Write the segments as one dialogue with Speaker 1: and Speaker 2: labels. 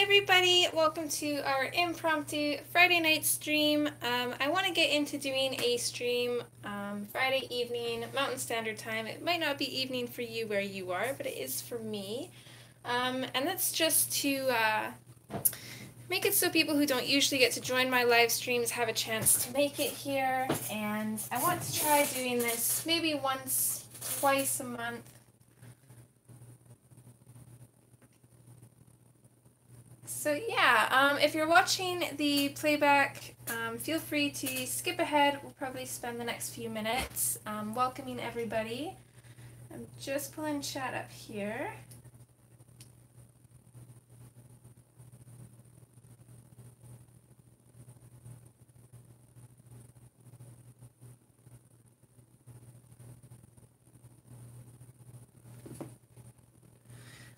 Speaker 1: everybody, welcome to our impromptu Friday night stream. I want to get into doing a stream Friday evening, Mountain Standard Time. It might not be evening for you where you are, but it is for me. And that's just to make it so people who don't usually get to join my live streams have a chance to make it here. And I want to try doing this maybe once, twice a month. So yeah, if you're watching the playback, feel free to skip ahead. We'll probably spend the next few minutes welcoming everybody. I'm just pulling chat up here.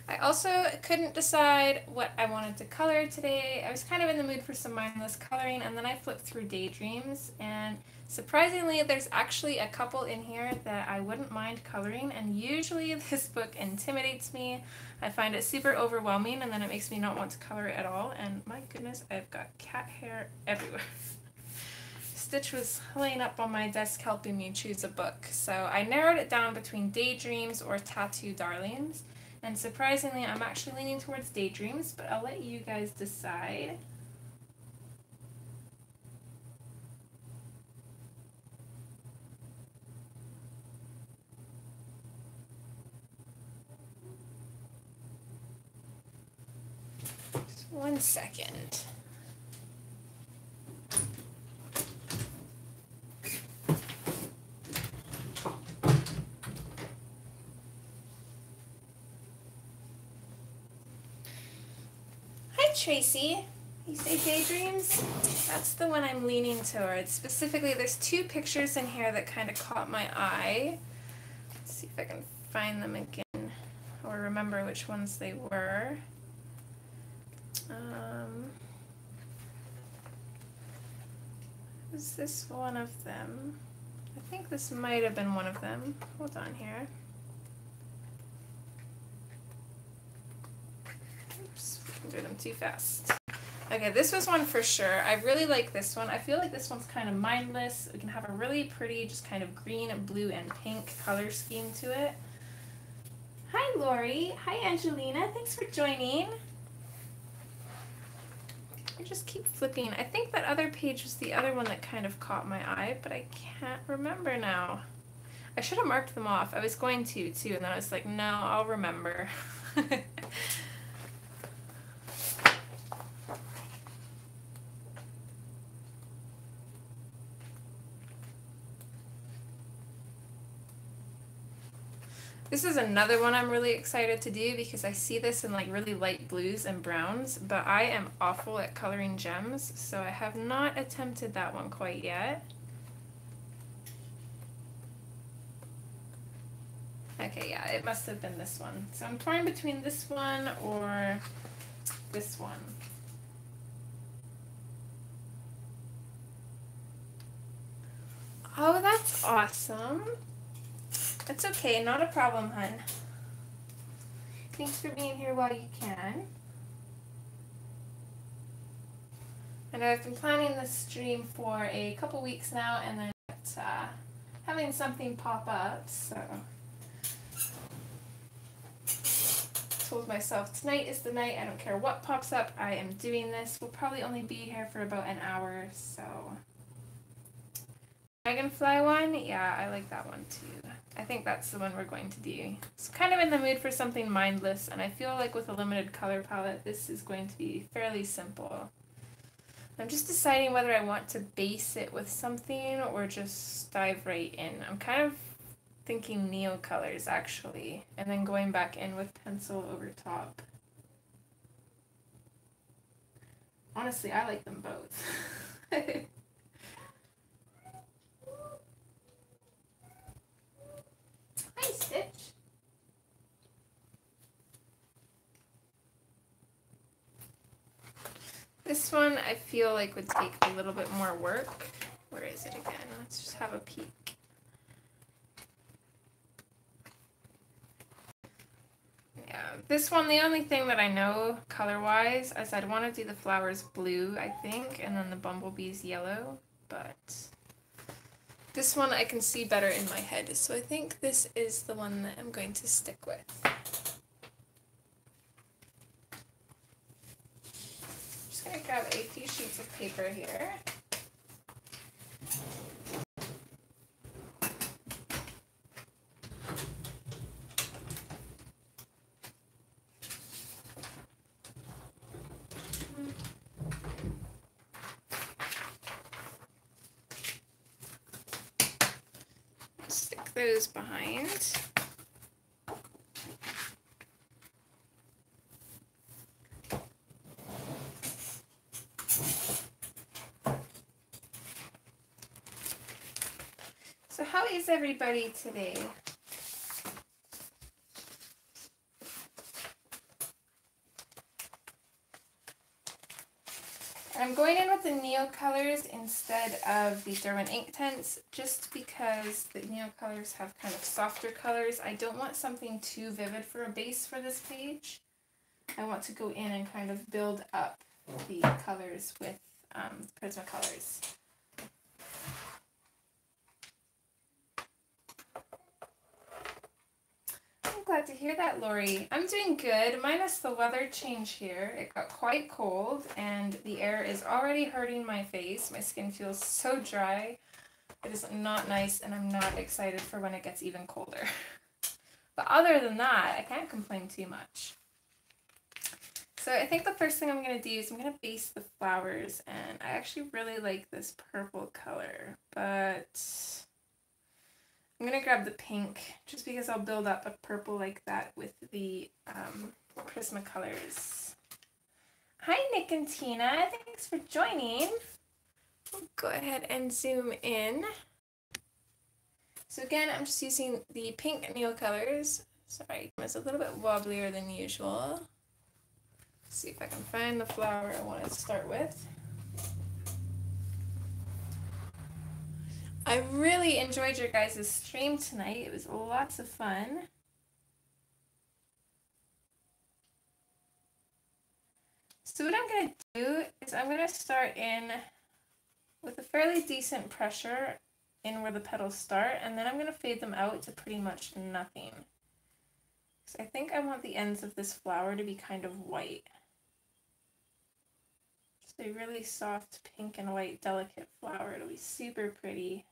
Speaker 1: I also couldn't decide what I wanted to color today. I was kind of in the mood for some mindless coloring, and then I flipped through Daydreams, and surprisingly there's actually a couple in here that I wouldn't mind coloring, and usually this book intimidates me. I find it super overwhelming, and then it makes me not want to color it at all, and my goodness, I've got cat hair everywhere. Stitch was laying up on my desk helping me choose a book, so I narrowed it down between Daydreams or Tattoo Darlings. And surprisingly, I'm actually leaning towards Daydreams, but I'll let you guys decide. Just 1 second. Tracy, you say Daydreams? That's the one I'm leaning towards. Specifically, there's two pictures in here that kind of caught my eye. Let's see if I can find them again or remember which ones they were. Was this one of them? I think this might have been one of them. Hold on here. Oops, I do them too fast. Okay, this was one for sure. I really like this one. I feel like this one's kind of mindless. We can have a really pretty, just kind of green, blue, and pink color scheme to it. Hi, Lori. Hi, Angelina. Thanks for joining. I just keep flipping. I think that other page was the other one that kind of caught my eye, but I can't remember now. I should have marked them off. I was going to, too, and then I was like, no, I'll remember. This is another one I'm really excited to do because I see this in like really light blues and browns, but I am awful at coloring gems, so I have not attempted that one quite yet. Okay, yeah, it must have been this one. So I'm torn between this one or this one. Oh, that's awesome. That's okay, not a problem, hun. Thanks for being here while you can. And I've been planning this stream for a couple weeks now, and then having something pop up, so told myself tonight is the night. I don't care what pops up, I am doing this. We'll probably only be here for about an hour, so. Dragonfly one? Yeah, I like that one too. I think that's the one we're going to do. It's kind of in the mood for something mindless, and I feel like with a limited color palette, this is going to be fairly simple. I'm just deciding whether I want to base it with something or just dive right in. I'm kind of thinking Neo colors actually, and then going back in with pencil over top. Honestly, I like them both. Hi, Stitch. This one I feel like would take a little bit more work. Where is it again? Let's just have a peek. Yeah, This one, the only thing that I know color-wise is I'd want to do the flowers blue, I think, and then the bumblebees yellow, but this one I can see better in my head, so I think this is the one that I'm going to stick with. I'm just going to grab a few sheets of paper here. Stick those behind. So how is everybody today? I'm going in with the Neo colors instead of the Derwent ink tints, just because the Neo colors have kind of softer colors. I don't want something too vivid for a base for this page. I want to go in and kind of build up the colors with Prismacolors. I'm glad to hear that, Lori. I'm doing good, minus the weather change here. It got quite cold, and the air is already hurting my face. My skin feels so dry. It is not nice, and I'm not excited for when it gets even colder. But other than that, I can't complain too much. So I think the first thing I'm going to do is I'm going to base the flowers, and I actually really like this purple color, but I'm going to grab the pink just because I'll build up a purple like that with the Prismacolors. Hi, Nick and Tina. Thanks for joining. We'll go ahead and zoom in. So again, I'm just using the pink Neo colors. Sorry, it's a little bit wobblier than usual. Let's see if I can find the flower I want to start with. I really enjoyed your guys' stream tonight. It was lots of fun. So what I'm going to do is I'm going to start in with a fairly decent pressure in where the petals start, and then I'm going to fade them out to pretty much nothing. So I think I want the ends of this flower to be kind of white. Just a really soft pink and white delicate flower. It'll be super pretty.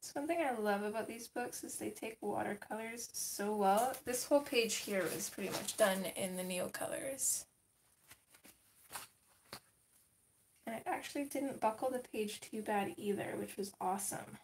Speaker 1: So one thing I love about these books is they take watercolors so well. This whole page here was pretty much done in the Neo colors. And it actually didn't buckle the page too bad either, which was awesome.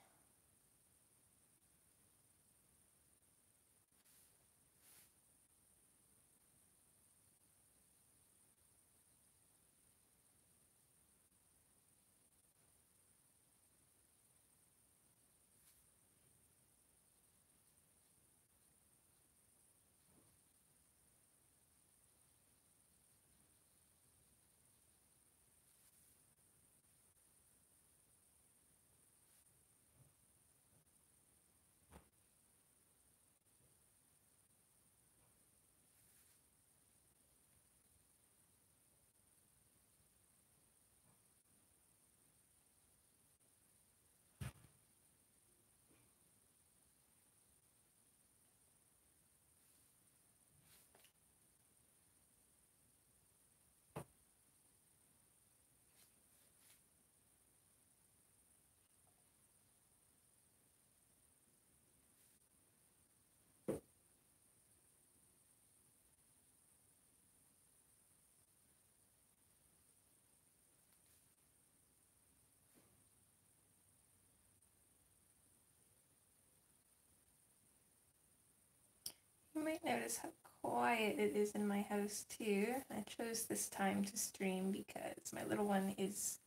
Speaker 1: You might notice how quiet it is in my house too. I chose this time to stream because my little one is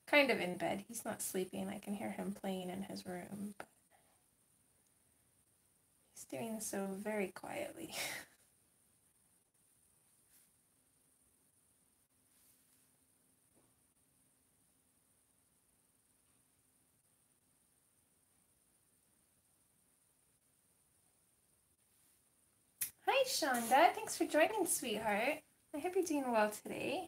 Speaker 1: kind of in bed. He's not sleeping. I can hear him playing in his room, but he's doing so very quietly. Hi, Shonda. Thanks for joining, sweetheart. I hope you're doing well today.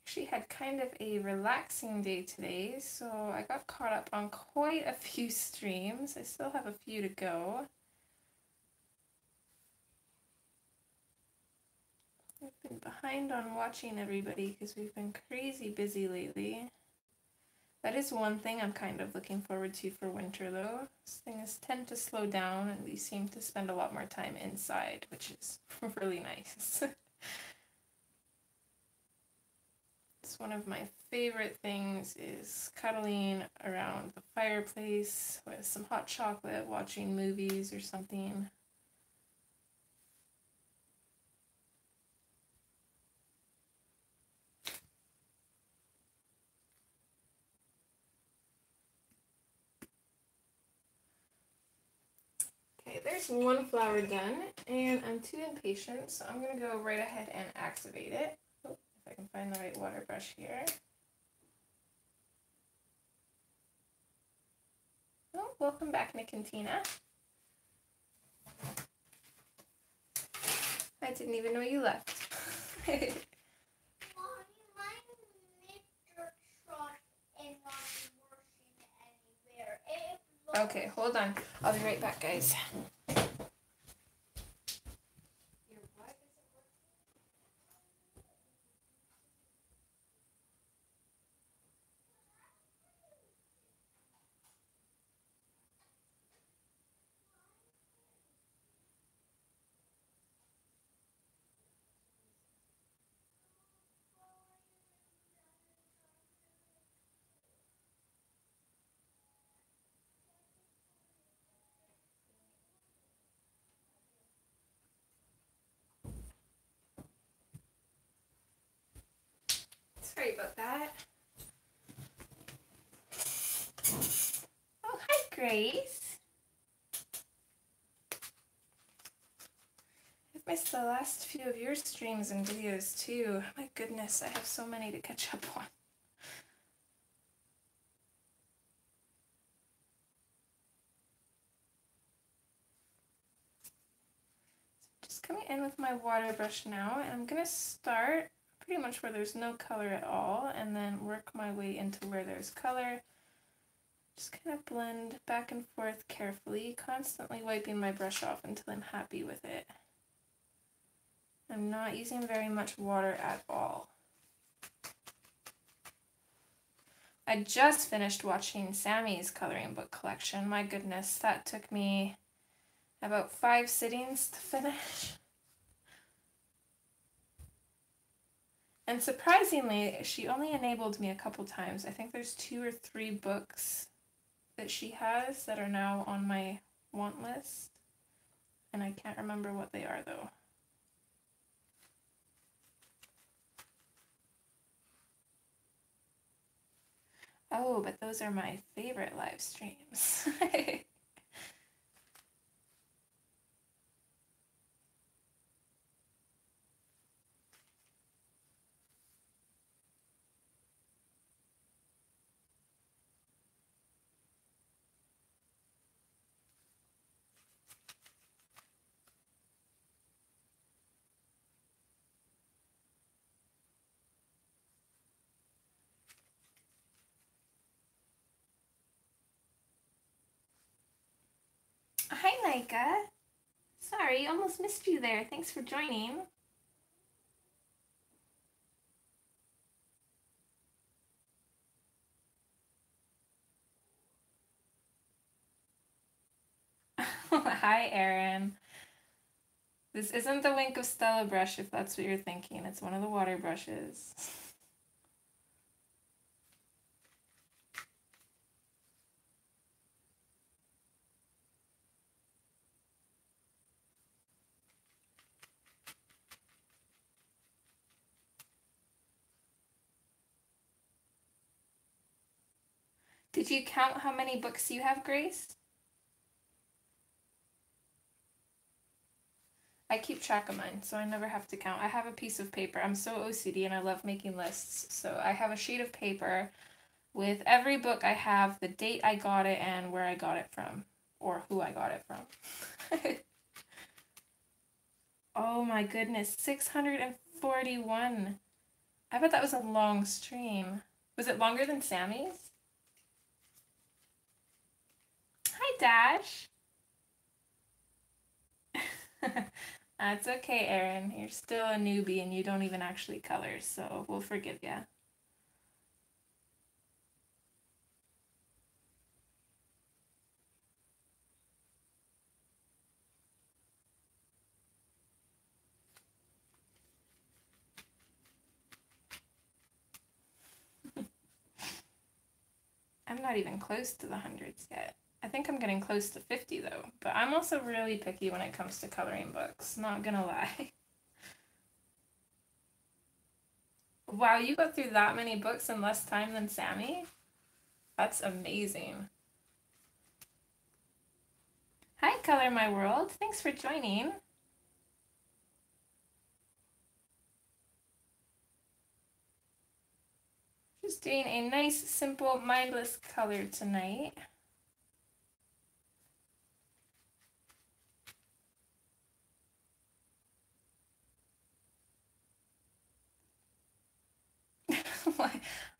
Speaker 1: Actually had kind of a relaxing day today, so I got caught up on quite a few streams. I still have a few to go. I've been behind on watching everybody because we've been crazy busy lately. That is one thing I'm kind of looking forward to for winter though. Things tend to slow down and we seem to spend a lot more time inside, which is really nice. It's one of my favorite things is cuddling around the fireplace with some hot chocolate, watching movies or something. Okay, there's one flower done, and I'm too impatient, so I'm going to go right ahead and activate it. Oh, if I can find the right water brush here. Oh, welcome back, Nicantina. I didn't even know you left. Okay, hold on. I'll be right back, guys. Sorry about that. Oh, hi, Grace. I've missed the last few of your streams and videos too. My goodness, I have so many to catch up on. Just coming in with my water brush now, and I'm going to start pretty much where there's no color at all, and then work my way into where there's color. Just kind of blend back and forth carefully, constantly wiping my brush off until I'm happy with it. I'm not using very much water at all. I just finished watching Sammy's coloring book collection. My goodness, that took me about 5 sittings to finish. And surprisingly, she only enabled me a couple times. I think there's 2 or 3 books that she has that are now on my want list. And I can't remember what they are though. Oh, but those are my favorite live streams. Hi, Nika. Sorry, almost missed you there. Thanks for joining. Hi, Erin. This isn't the Wink of Stella brush, if that's what you're thinking. It's one of the water brushes. Did you count how many books you have, Grace? I keep track of mine, so I never have to count. I have a piece of paper. I'm so OCD and I love making lists. So I have a sheet of paper with every book I have, the date I got it, and where I got it from, or who I got it from. Oh my goodness, 641. I bet that was a long stream. Was it longer than Sammy's? Hi, Dash. That's okay, Erin. You're still a newbie and you don't even actually color, so we'll forgive you. I'm not even close to the hundreds yet. I think I'm getting close to 50 though, but I'm also really picky when it comes to coloring books, not gonna lie. Wow, you got through that many books in less time than Sammy? That's amazing. Hi, Color My World. Thanks for joining. Just doing a nice, simple, mindless color tonight.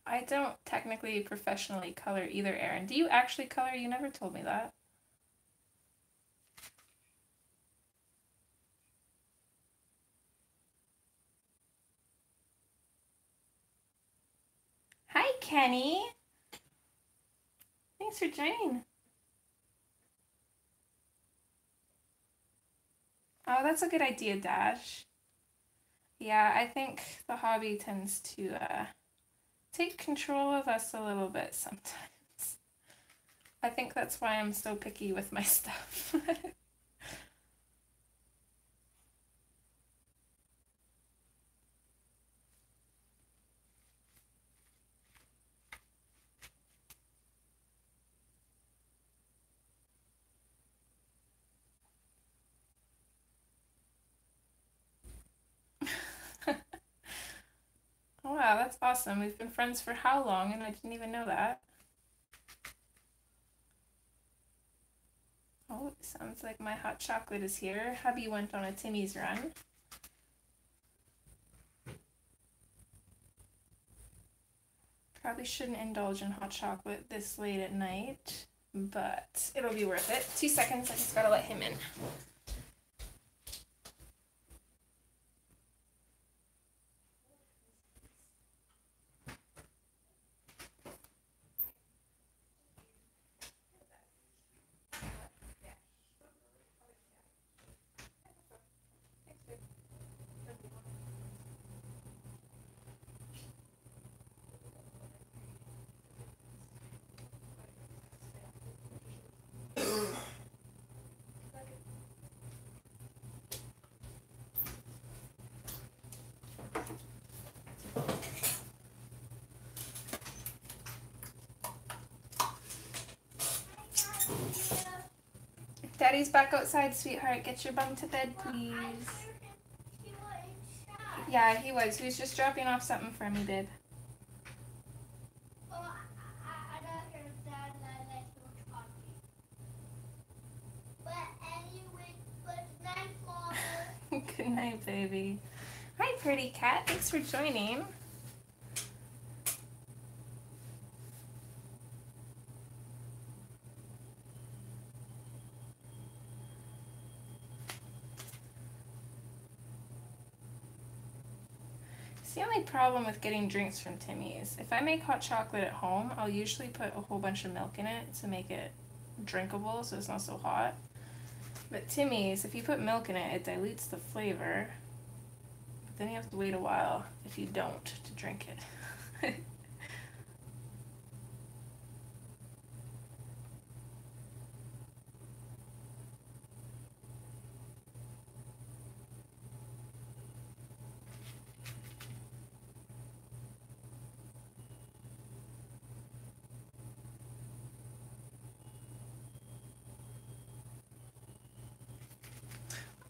Speaker 1: I don't technically professionally color either, Erin. Do you actually color? You never told me that. Hi, Kenny. Thanks for joining. Oh, that's a good idea, Dash. Yeah, I think the hobby tends to take control of us a little bit sometimes. I think that's why I'm so picky with my stuff. Oh, wow, that's awesome. We've been friends for how long? And I didn't even know that. Oh, sounds like my hot chocolate is here. Hubby went on a Timmy's run. Probably shouldn't indulge in hot chocolate this late at night, but it'll be worth it. 2 seconds, I just gotta let him in. Daddy's back outside, sweetheart. Get your bum to bed, please. Yeah, he was. He was just dropping off something for me, babe. Good night, baby. Hi, pretty cat. Thanks for joining. It's the only problem with getting drinks from Timmy's. If I make hot chocolate at home, I'll usually put a whole bunch of milk in it to make it drinkable so it's not so hot. But Timmy's, if you put milk in it, it dilutes the flavor. But then you have to wait a while if you don't to drink it.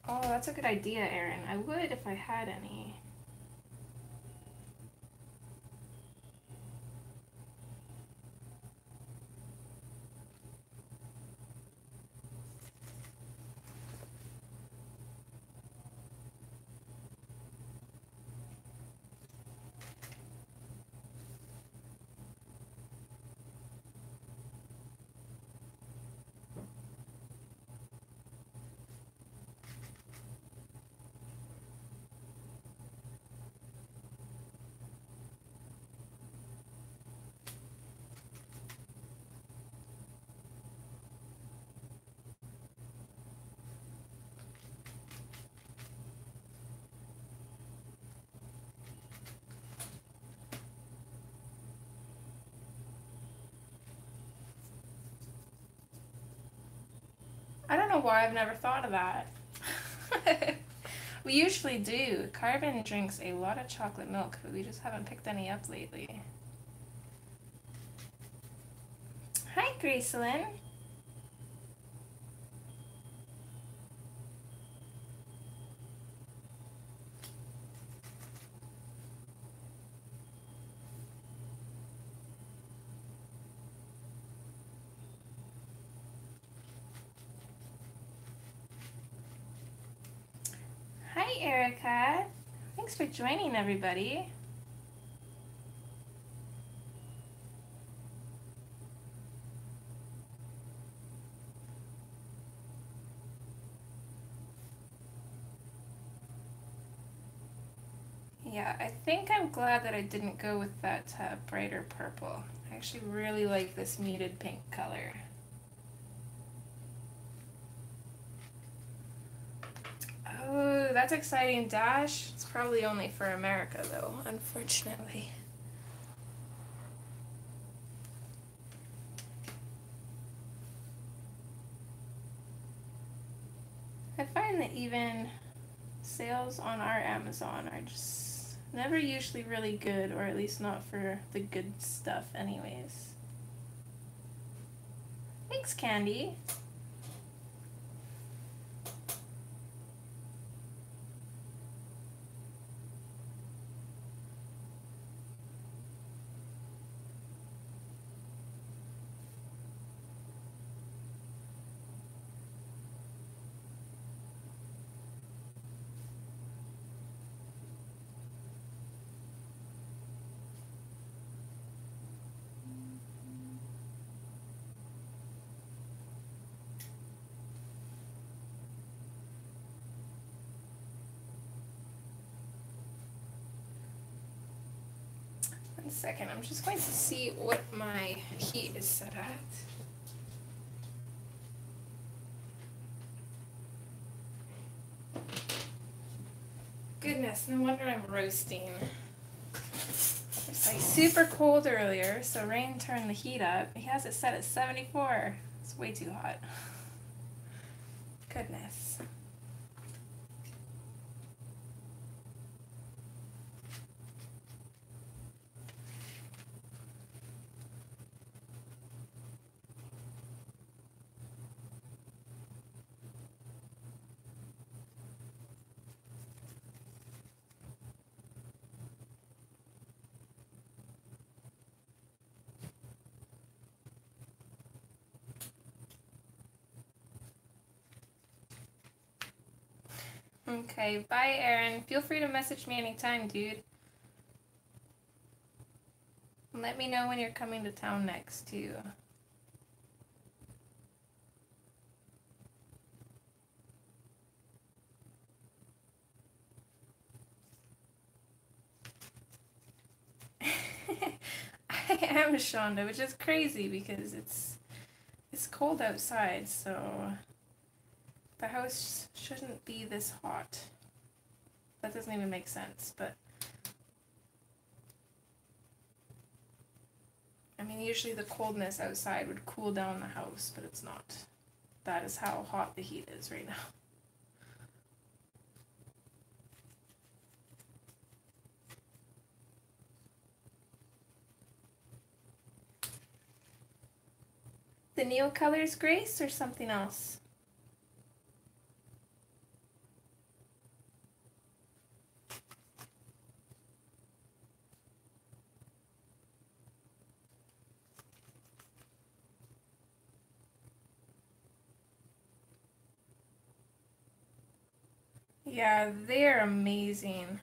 Speaker 1: Oh, that's a good idea, Erin. I would if I had any. I don't know why I've never thought of that. We usually do. Carbon drinks a lot of chocolate milk, but we just haven't picked any up lately. Hi, Gracelyn. Hi, Erica. Thanks for joining, everybody. Yeah, I think I'm glad that I didn't go with that brighter purple. I actually really like this muted pink color. Oh, that's exciting, Dash. It's probably only for America, though, unfortunately. I find that even sales on our Amazon are just never usually really good, or at least not for the good stuff anyways. Thanks, Candy. One second, I'm just going to see what my heat is set at. Goodness, no wonder I'm roasting. It was like super cold earlier, so Rain turned the heat up. He has it set at 74. It's way too hot. Goodness. Okay, bye, Aaron. Feel free to message me anytime, dude. And let me know when you're coming to town next, too. I am Shonda, which is crazy because it's cold outside, so The house shouldn't be this hot. That doesn't even make sense, but I mean, usually the coldness outside would cool down the house, but it's not. That is how hot the heat is right now. The Neo colors, Grace, or something else? Yeah, they're amazing.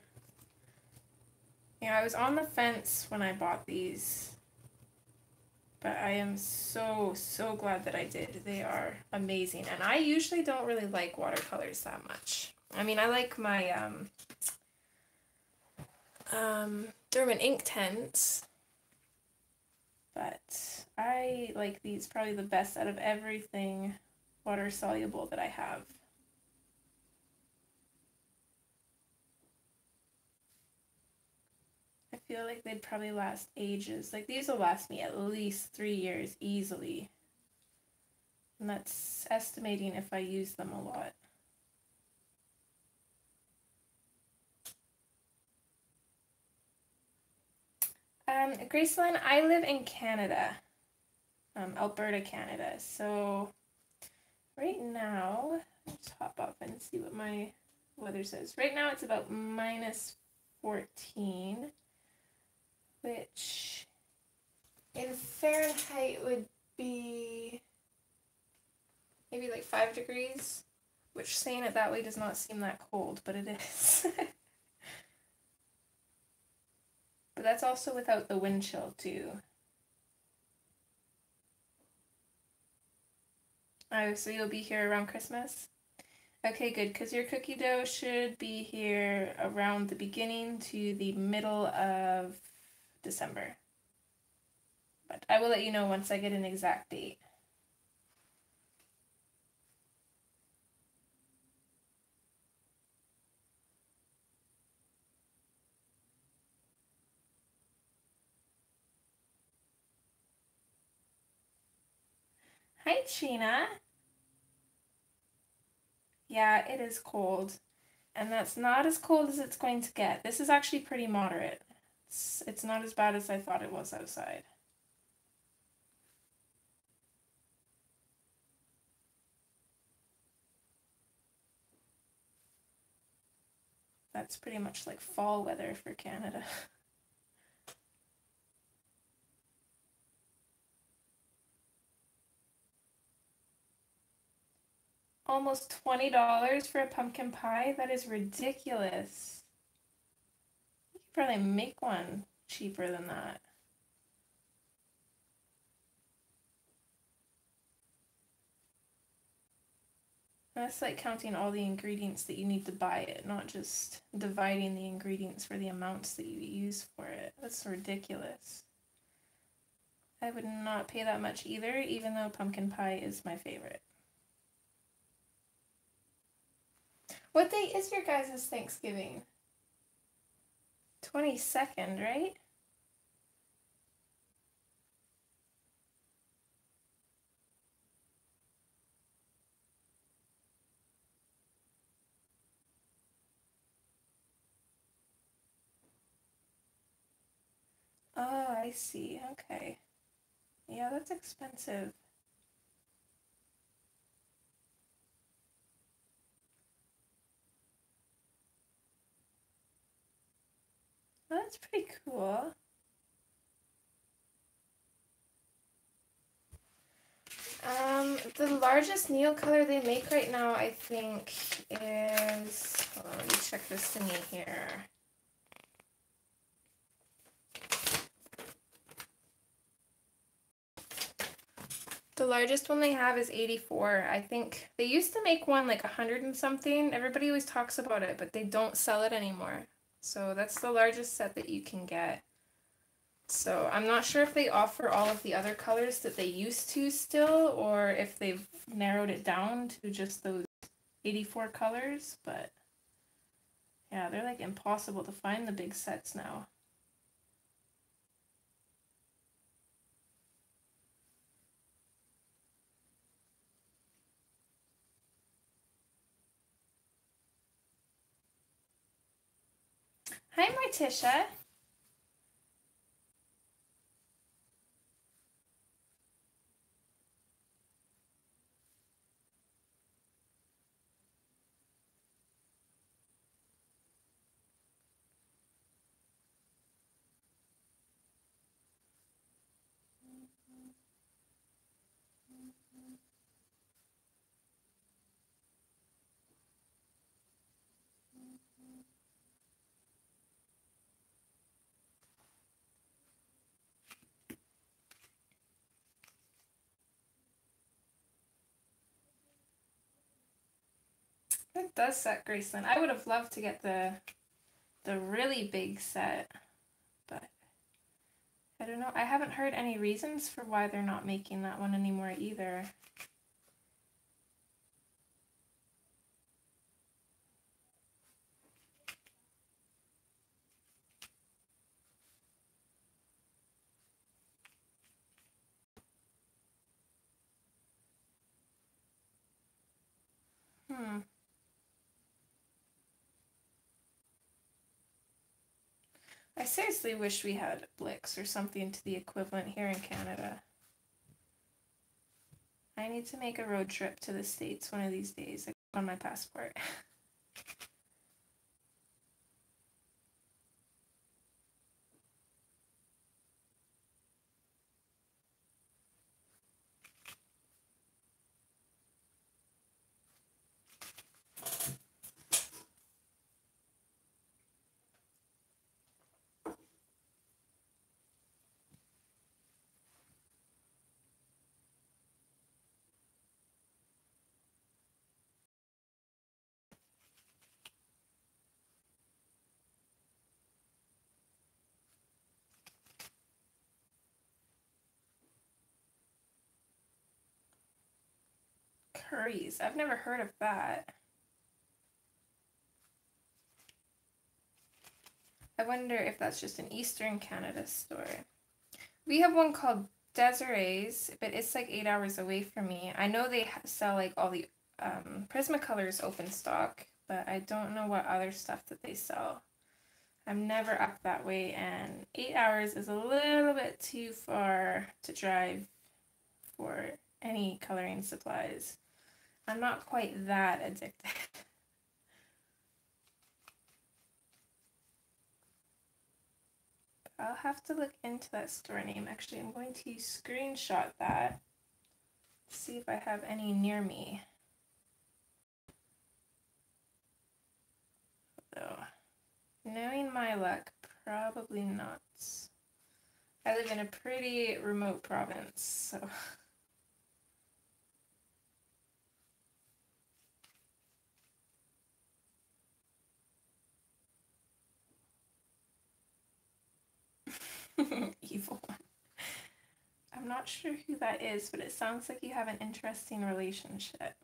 Speaker 1: Yeah, I was on the fence when I bought these, but I am so glad that I did. They are amazing, and I usually don't really like watercolors that much. I mean, I like my Derwent ink tints, but I like these probably the best out of everything water soluble that I have. I feel like they'd probably last ages. Like these will last me at least 3 years easily. And that's estimating if I use them a lot. Gracelyn, I live in Canada, Alberta, Canada. So right now, let's hop up and see what my weather says. Right now it's about -14, which in Fahrenheit would be maybe like 5 degrees, which saying it that way does not seem that cold, but it is. But that's also without the wind chill too. Oh, so you'll be here around Christmas? Okay, good, because your cookie dough should be here around the beginning to the middle of December. But I will let you know once I get an exact date. Hi, Sheena. Yeah, it is cold. And that's not as cold as it's going to get. This is actually pretty moderate. It's not as bad as I thought it was outside. That's pretty much like fall weather for Canada. Almost $20 for a pumpkin pie? That is ridiculous. You could probably make one cheaper than that. That's like counting all the ingredients that you need to buy it, not just dividing the ingredients for the amounts that you use for it. That's ridiculous. I would not pay that much either, even though pumpkin pie is my favorite. What day is your guys' Thanksgiving? 22nd, right? Oh, I see. Okay. Yeah, that's expensive. Well, that's pretty cool. The largest Neo color they make right now, I think, is... Hold on, let me check this thingy here. The largest one they have is 84. I think they used to make one like 100 and something. Everybody always talks about it, but they don't sell it anymore. So that's the largest set that you can get. So I'm not sure if they offer all of the other colors that they used to still, or if they've narrowed it down to just those 84 colors, but yeah, they're like impossible to find, the big sets now. Hi, Morticia. It does set, Graceland. I would have loved to get the really big set, but I don't know. I haven't heard any reasons for why they're not making that one anymore either. I seriously wish we had Blix or something to the equivalent here in Canada. I need to make a road trip to the States one of these days on my passport. Curries. I've never heard of that. I wonder if that's just an Eastern Canada store. We have one called Desiree's, but it's like 8 hours away from me. I know they sell like all the Prismacolors open stock, but I don't know what other stuff that they sell. I'm never up that way, and 8 hours is a little bit too far to drive for any coloring supplies. I'm not quite that addicted. I'll have to look into that store name. Actually, I'm going to screenshot that to see if I have any near me. Though, knowing my luck, probably not. I live in a pretty remote province, so... Evil one. I'm not sure who that is, but it sounds like you have an interesting relationship.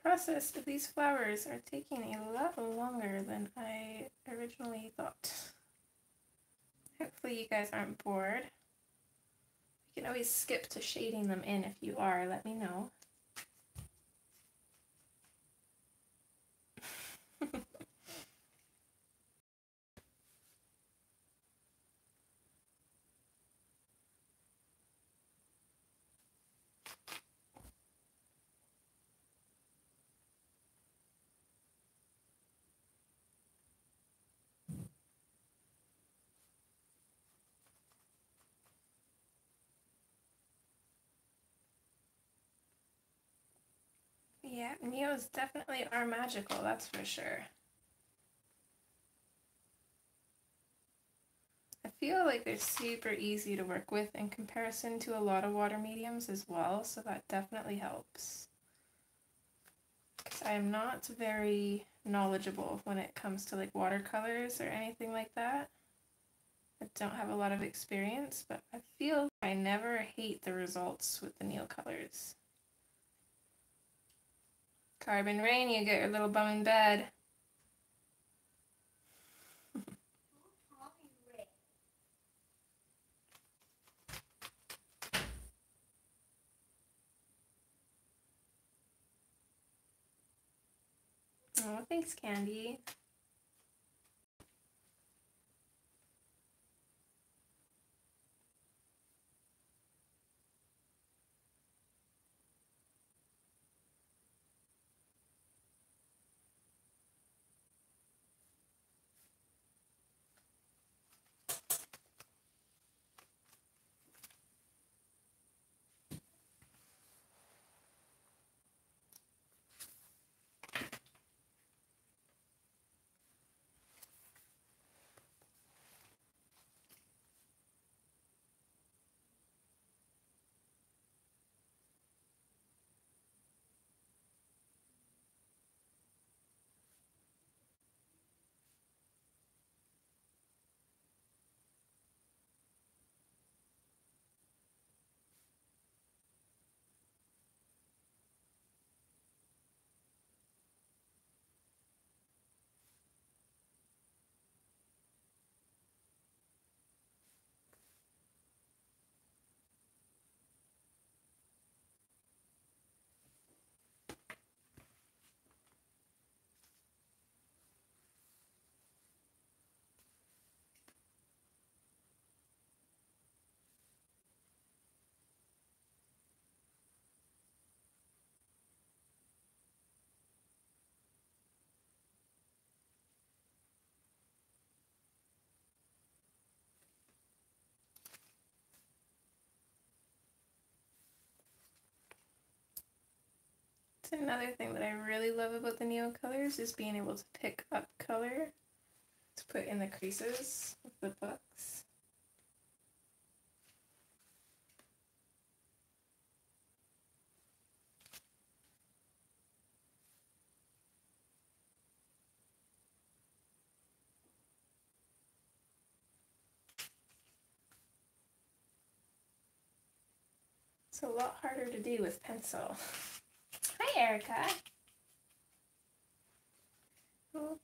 Speaker 1: Process of these flowers are taking a lot longer than I originally thought. Hopefully you guys aren't bored. You can always skip to shading them in if you are, let me know. Yeah, Neos definitely are magical, that's for sure. I feel like they're super easy to work with in comparison to a lot of water mediums as well, so that definitely helps. Because I am not very knowledgeable when it comes to like watercolors or anything like that. I don't have a lot of experience, but I feel I never hate the results with the Neil colors. Carbon Rain, you get your little bum in bed. Oh, thanks, Candy. It's another thing that I really love about the Neo colors is being able to pick up color to put in the creases of the books. It's a lot harder to do with pencil. Hi, Erica. Oh,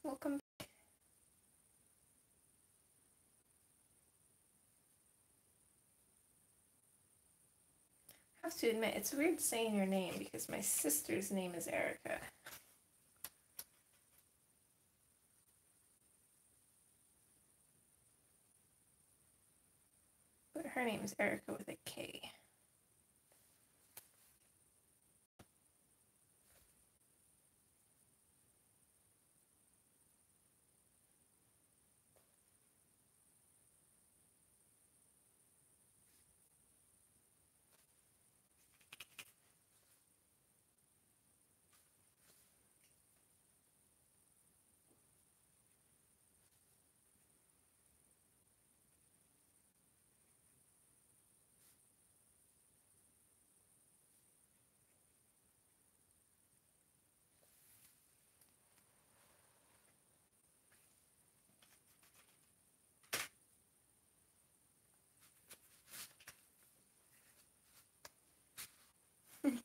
Speaker 1: welcome. I have to admit, it's weird saying your name because my sister's name is Erica. But her name is Erica with a K.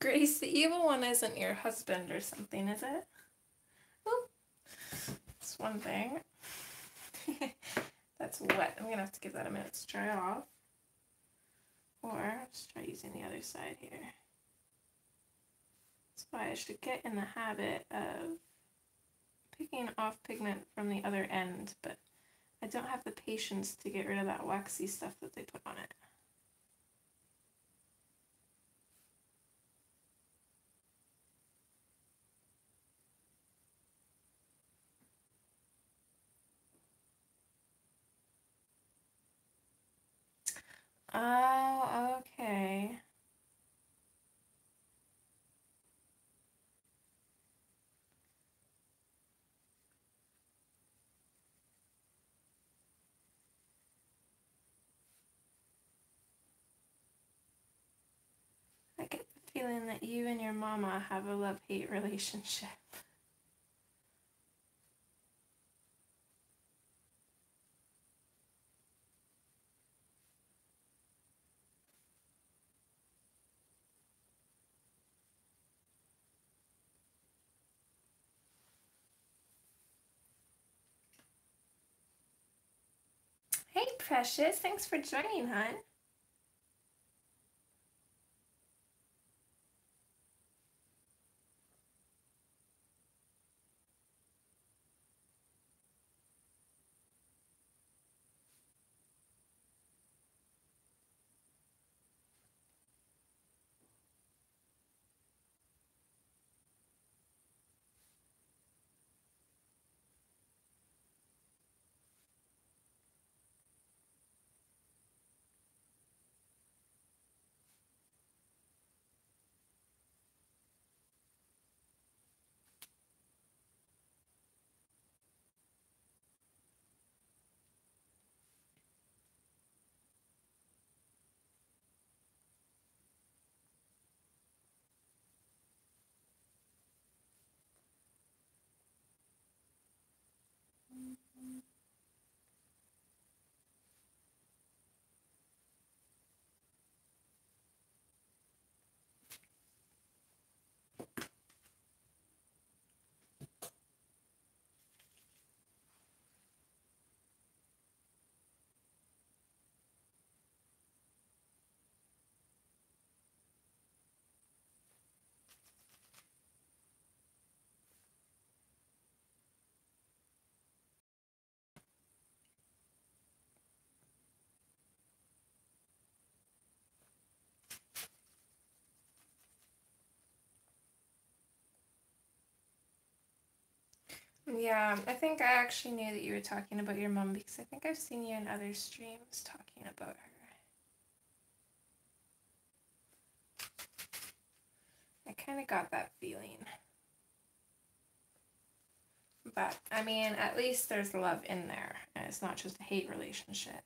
Speaker 1: Grace, the evil one isn't your husband or something, is it? Oh, that's one thing. That's wet. I'm gonna have to give that a minute to dry off. Or just try using the other side here. That's why I should get in the habit of picking off pigment from the other end, but I don't have the patience to get rid of that waxy stuff that they put on it. Oh, okay. feeling that you and your mama have a love-hate relationship. Hey, Precious. Thanks for joining, hon. Yeah, I think I actually knew that you were talking about your mom because I think I've seen you in other streams talking about her. I kind of got that feeling. But, I mean, at least there's love in there, and it's not just a hate relationship.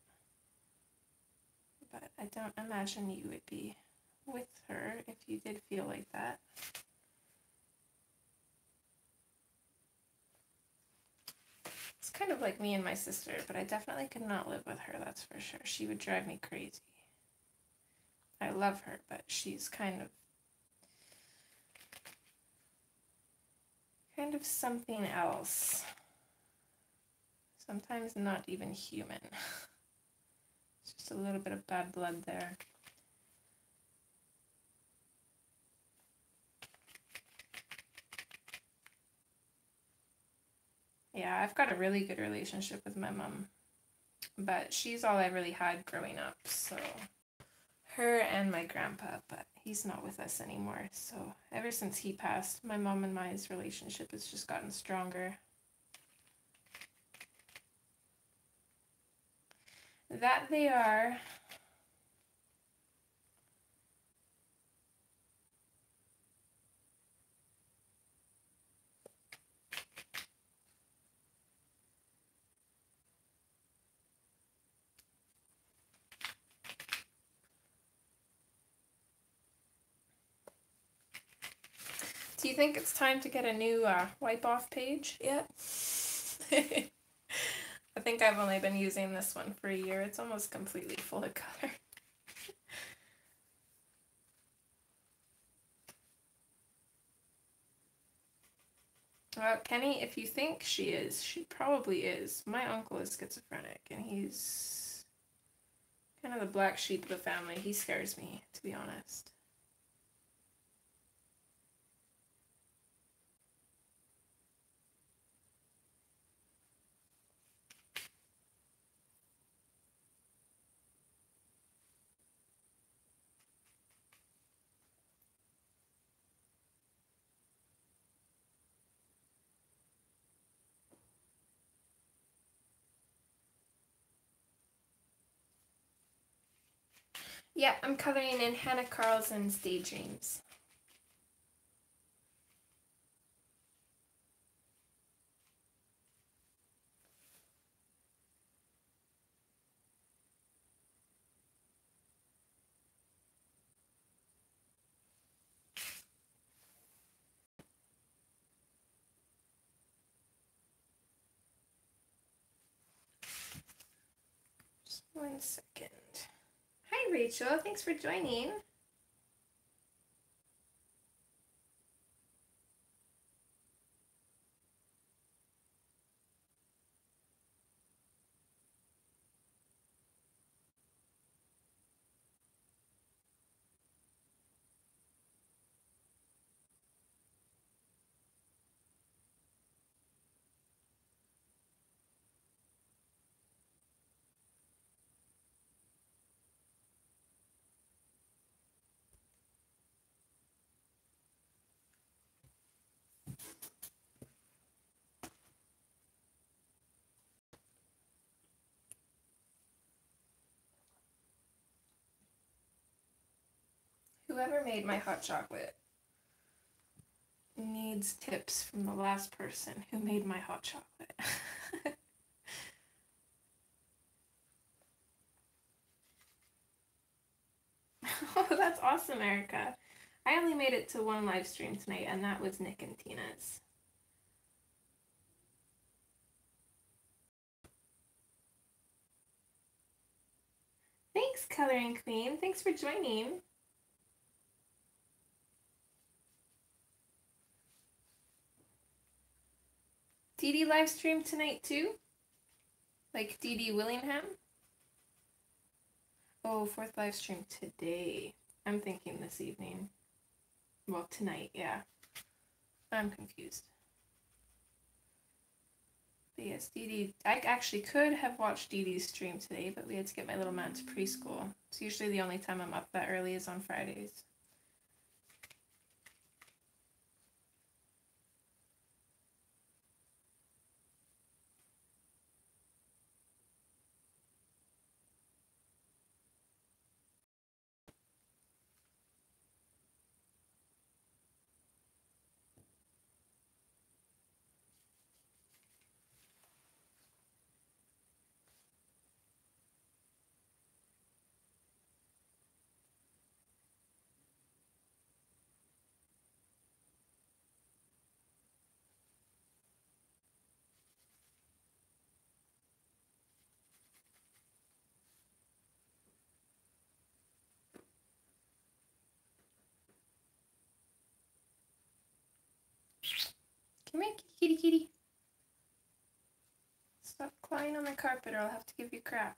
Speaker 1: But I don't imagine you would be with her if you did feel like that. It's kind of like me and my sister, but I definitely could not live with her, that's for sure. She would drive me crazy. I love her, but she's kind of something else. Sometimes not even human. It's just a little bit of bad blood there. Yeah, I've got a really good relationship with my mom, but she's all I really had growing up, so her and my grandpa, but he's not with us anymore, so ever since he passed, my mom and my relationship has just gotten stronger. That they are. Do you think it's time to get a new wipe-off page yet? I think I've only been using this one for a year. It's almost completely full of color. Kenny, if you think she is, she probably is. My uncle is schizophrenic, and he's kind of the black sheep of the family. He scares me, to be honest. Yeah, I'm coloring in Hanna Karlzon's Daydreams. 1 second. Hi, Rachel. Thanks for joining. Whoever made my hot chocolate needs tips from the last person who made my hot chocolate. Oh, that's awesome, Erica. I only made it to one live stream tonight, and that was Nick and Tina's. Thanks, Coloring Queen. Thanks for joining. Dee Dee live stream tonight too? Like Dee Dee Willingham? Oh, fourth live stream today. I'm thinking this evening. Well, tonight, yeah. I'm confused. But yes, Dee Dee. I actually could have watched Dee Dee's stream today, but we had to get my little man to preschool. It's usually the only time I'm up that early is on Fridays. Come here, kitty kitty. Stop clawing on the carpet or I'll have to give you crap.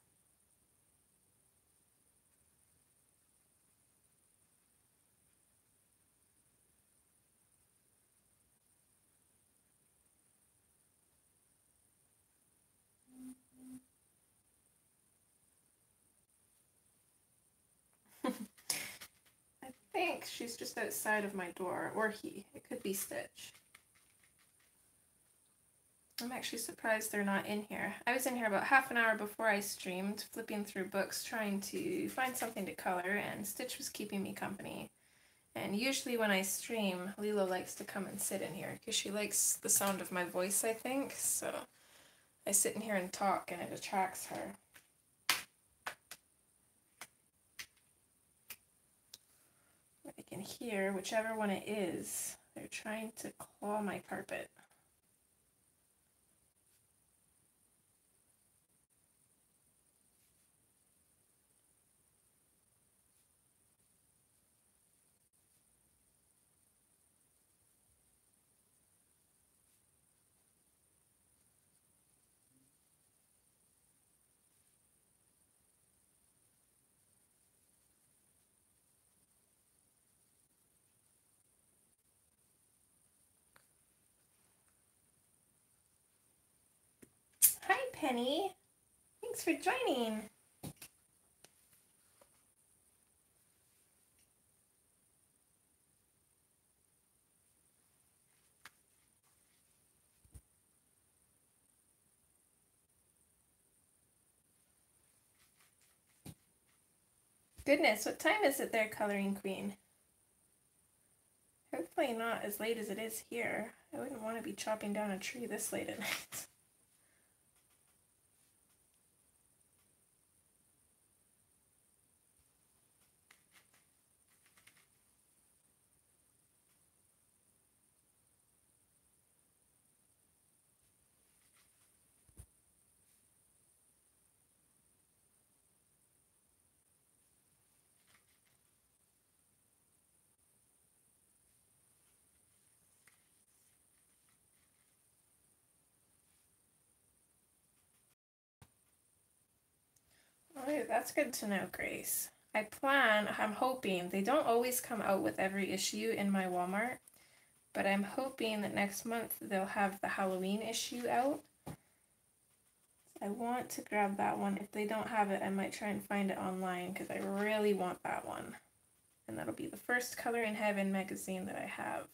Speaker 1: I think she's just outside of my door, or he. It could be Stitch. I'm actually surprised they're not in here. I was in here about half an hour before I streamed, flipping through books, trying to find something to color, and Stitch was keeping me company. And usually when I stream, Lilo likes to come and sit in here, because she likes the sound of my voice, I think, so I sit in here and talk, and it attracts her. I can hear, whichever one it is, they're trying to claw my carpet. Hi, Penny. Thanks for joining. Goodness, what time is it there, Coloring Queen? Hopefully not as late as it is here. I wouldn't want to be chopping down a tree this late at night. Ooh, that's good to know, Grace. I'm hoping, they don't always come out with every issue in my Walmart, but I'm hoping that next month they'll have the Halloween issue out. I want to grab that one. If they don't have it, I might try and find it online because I really want that one. And that'll be the first Color in Heaven magazine that I have.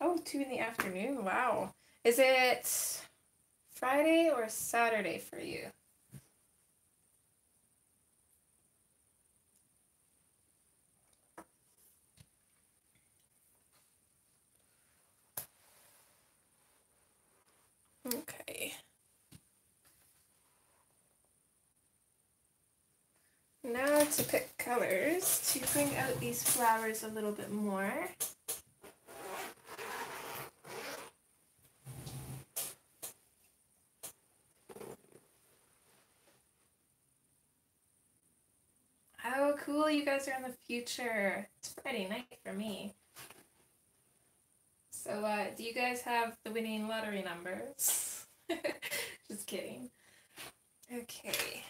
Speaker 1: Oh, 2 in the afternoon. Wow. Is it Friday or Saturday for you? Okay. Now to pick colors to bring out these flowers a little bit more. Oh, cool, you guys are in the future. It's Friday night for me. So, do you guys have the winning lottery numbers? Just kidding. Okay.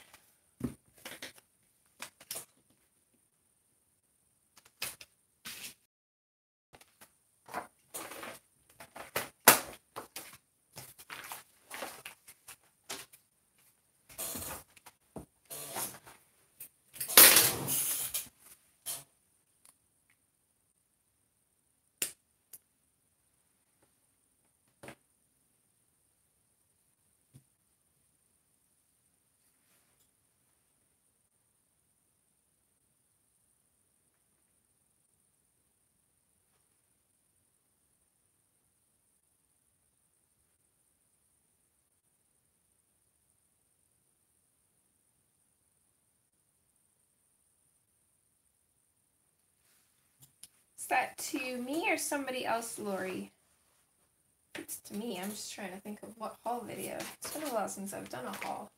Speaker 1: Is that to me or somebody else, Lori? It's to me. I'm just trying to think of what haul video. It's been a while since I've done a haul.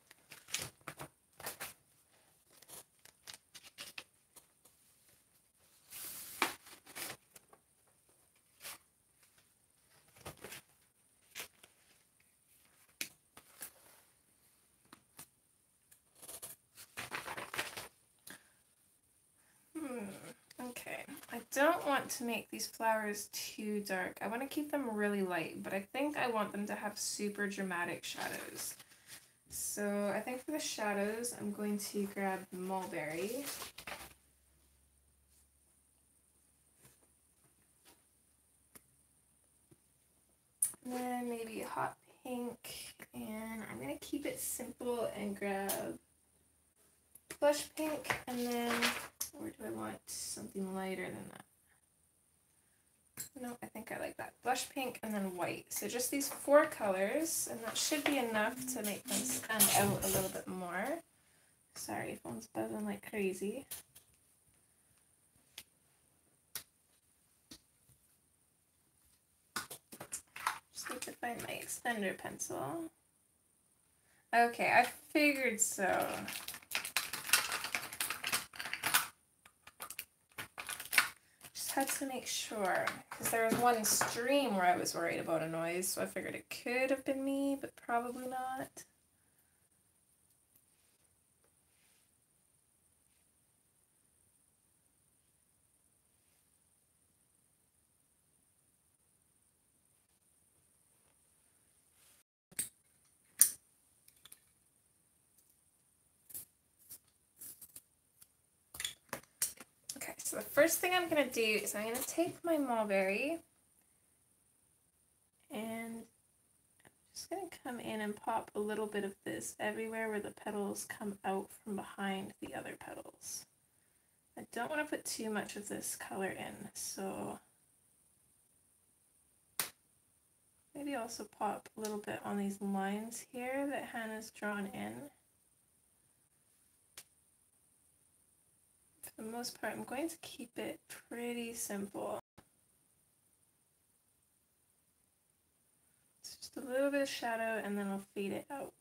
Speaker 1: Okay, I don't want to make these flowers too dark. I want to keep them really light, but I think I want them to have super dramatic shadows. So I think for the shadows, I'm going to grab mulberry. And then maybe hot pink, and I'm going to keep it simple and grab blush pink, and then or do I want something lighter than that? No, I think I like that. Blush pink and then white. So just these 4 colors, and that should be enough to make them stand out a little bit more. Sorry, phone's buzzing like crazy. Just need to find my extender pencil. Okay, I figured so. Had to make sure, because there was one stream where I was worried about a noise, so I figured it could have been me, but probably not. Okay, so the first thing I'm going to do is I'm going to take my mulberry and I'm just going to come in and pop a little bit of this everywhere where the petals come out from behind the other petals. I don't want to put too much of this color in, so maybe also pop a little bit on these lines here that Hannah's drawn in. For the most part, I'm going to keep it pretty simple. It's just a little bit of shadow and then I'll fade it out.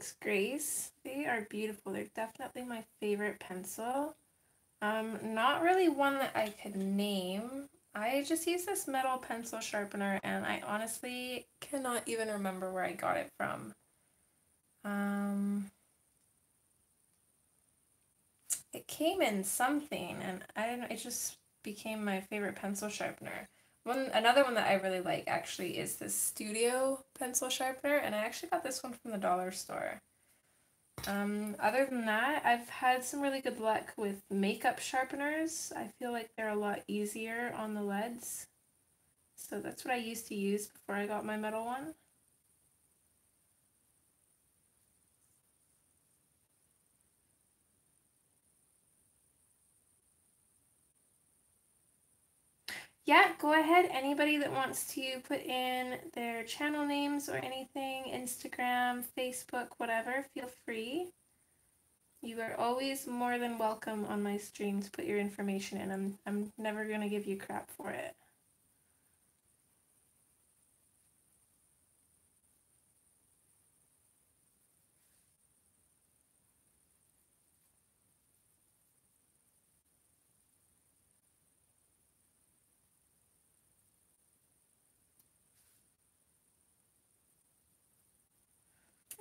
Speaker 1: Thanks, Grace. They are beautiful. They're definitely my favorite pencil. Not really one that I could name. I just use this metal pencil sharpener and I honestly cannot even remember where I got it from. It came in something and I don't know, it just became my favorite pencil sharpener. Another one that I really like actually is this Studio pencil sharpener, and I actually got this one from the dollar store. Other than that, I've had some really good luck with makeup sharpeners. I feel like they're a lot easier on the leads. So that's what I used to use before I got my metal one. Yeah, go ahead. Anybody that wants to put in their channel names or anything, Instagram, Facebook, whatever, feel free. You are always more than welcome on my stream to put your information in. I'm never gonna give you crap for it.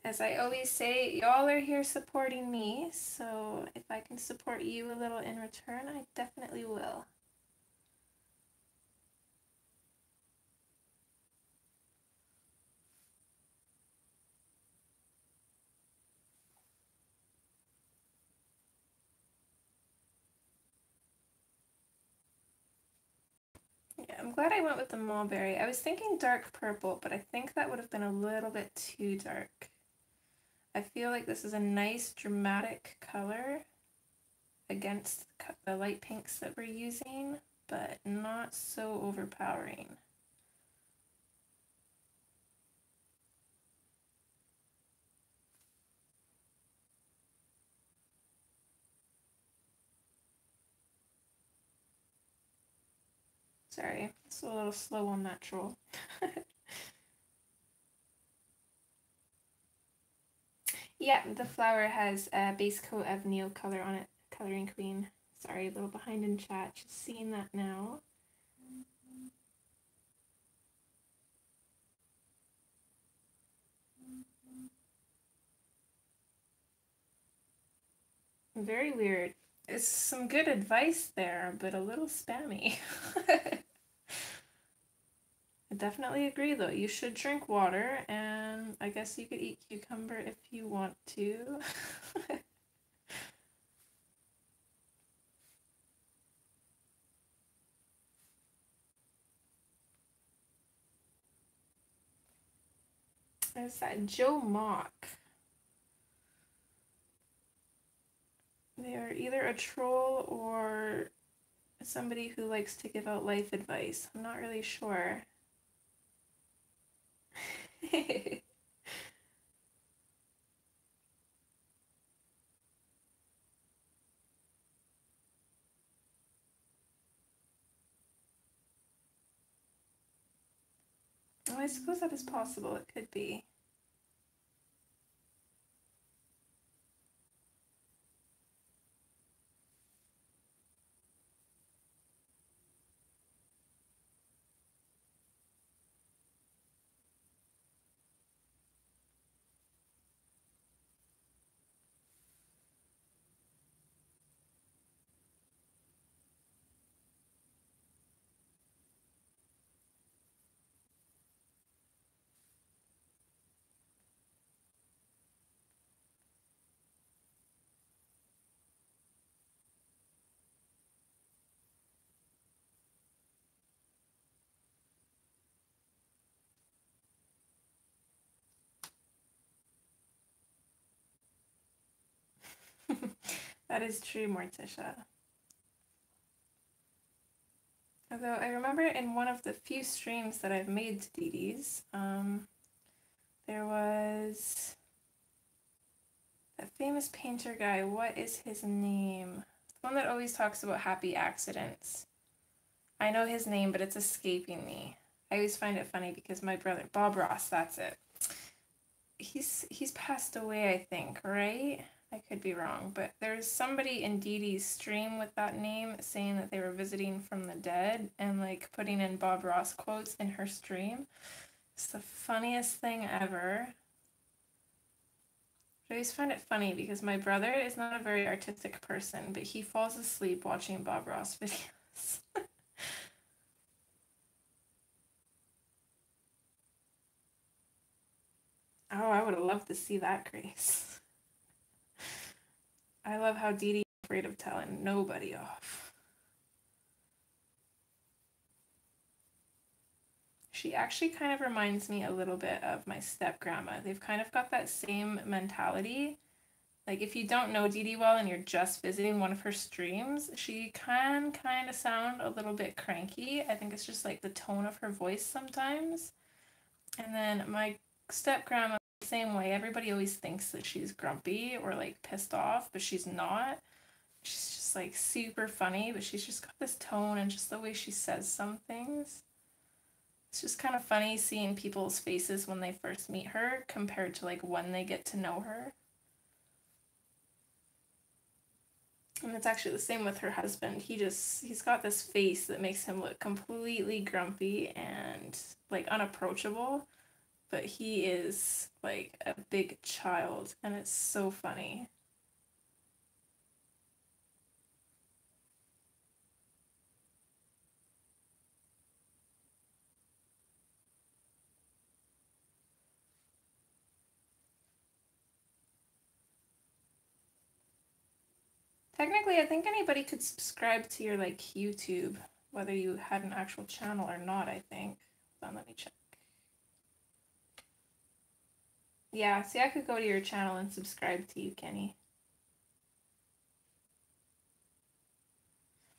Speaker 1: As I always say, y'all are here supporting me, so if I can support you a little in return, I definitely will. Yeah, I'm glad I went with the mulberry. I was thinking dark purple, but I think that would have been a little bit too dark. I feel like this is a nice dramatic color against the light pinks that we're using, but not so overpowering. Sorry, it's a little slow on that troll. Yeah, the flower has a base coat of Neil color on it, Coloring Queen. Sorry, a little behind in chat, just seeing that now. Very weird. It's some good advice there, but a little spammy. I definitely agree though. You should drink water, and I guess you could eat cucumber if you want to. There's that Joe Mock. They are either a troll or somebody who likes to give out life advice. I'm not really sure. Oh, I suppose that is possible. It could be. That is true, Morticia. Although I remember in one of the few streams that I've made to Didi's, there was that famous painter guy. What is his name? The one that always talks about happy accidents. I know his name, but it's escaping me. I always find it funny because my brother, Bob Ross, that's it. he's passed away, I think, right? I could be wrong, but there's somebody in Dee Dee's stream with that name saying that they were visiting from the dead and like putting in Bob Ross quotes in her stream. It's the funniest thing ever. I always find it funny because my brother is not a very artistic person, but he falls asleep watching Bob Ross videos. Oh, I would have loved to see that, Grace. I love how Dee Dee is afraid of telling nobody off. She actually kind of reminds me a little bit of my step grandma. They've kind of got that same mentality. Like, if you don't know Dee Dee well and you're just visiting one of her streams, she can kind of sound a little bit cranky. I think it's just like the tone of her voice sometimes. And then my step grandma, the same way. Everybody always thinks that she's grumpy or like pissed off, but she's not. She's just like super funny, but she's just got this tone and just the way she says some things. It's just kind of funny seeing people's faces when they first meet her compared to like when they get to know her. And it's actually the same with her husband. He's got this face that makes him look completely grumpy and like unapproachable, but he is like a big child and it's so funny. Technically, I think anybody could subscribe to your like YouTube, whether you had an actual channel or not, I think. Hold on, let me check. Yeah, see, I could go to your channel and subscribe to you, Kenny.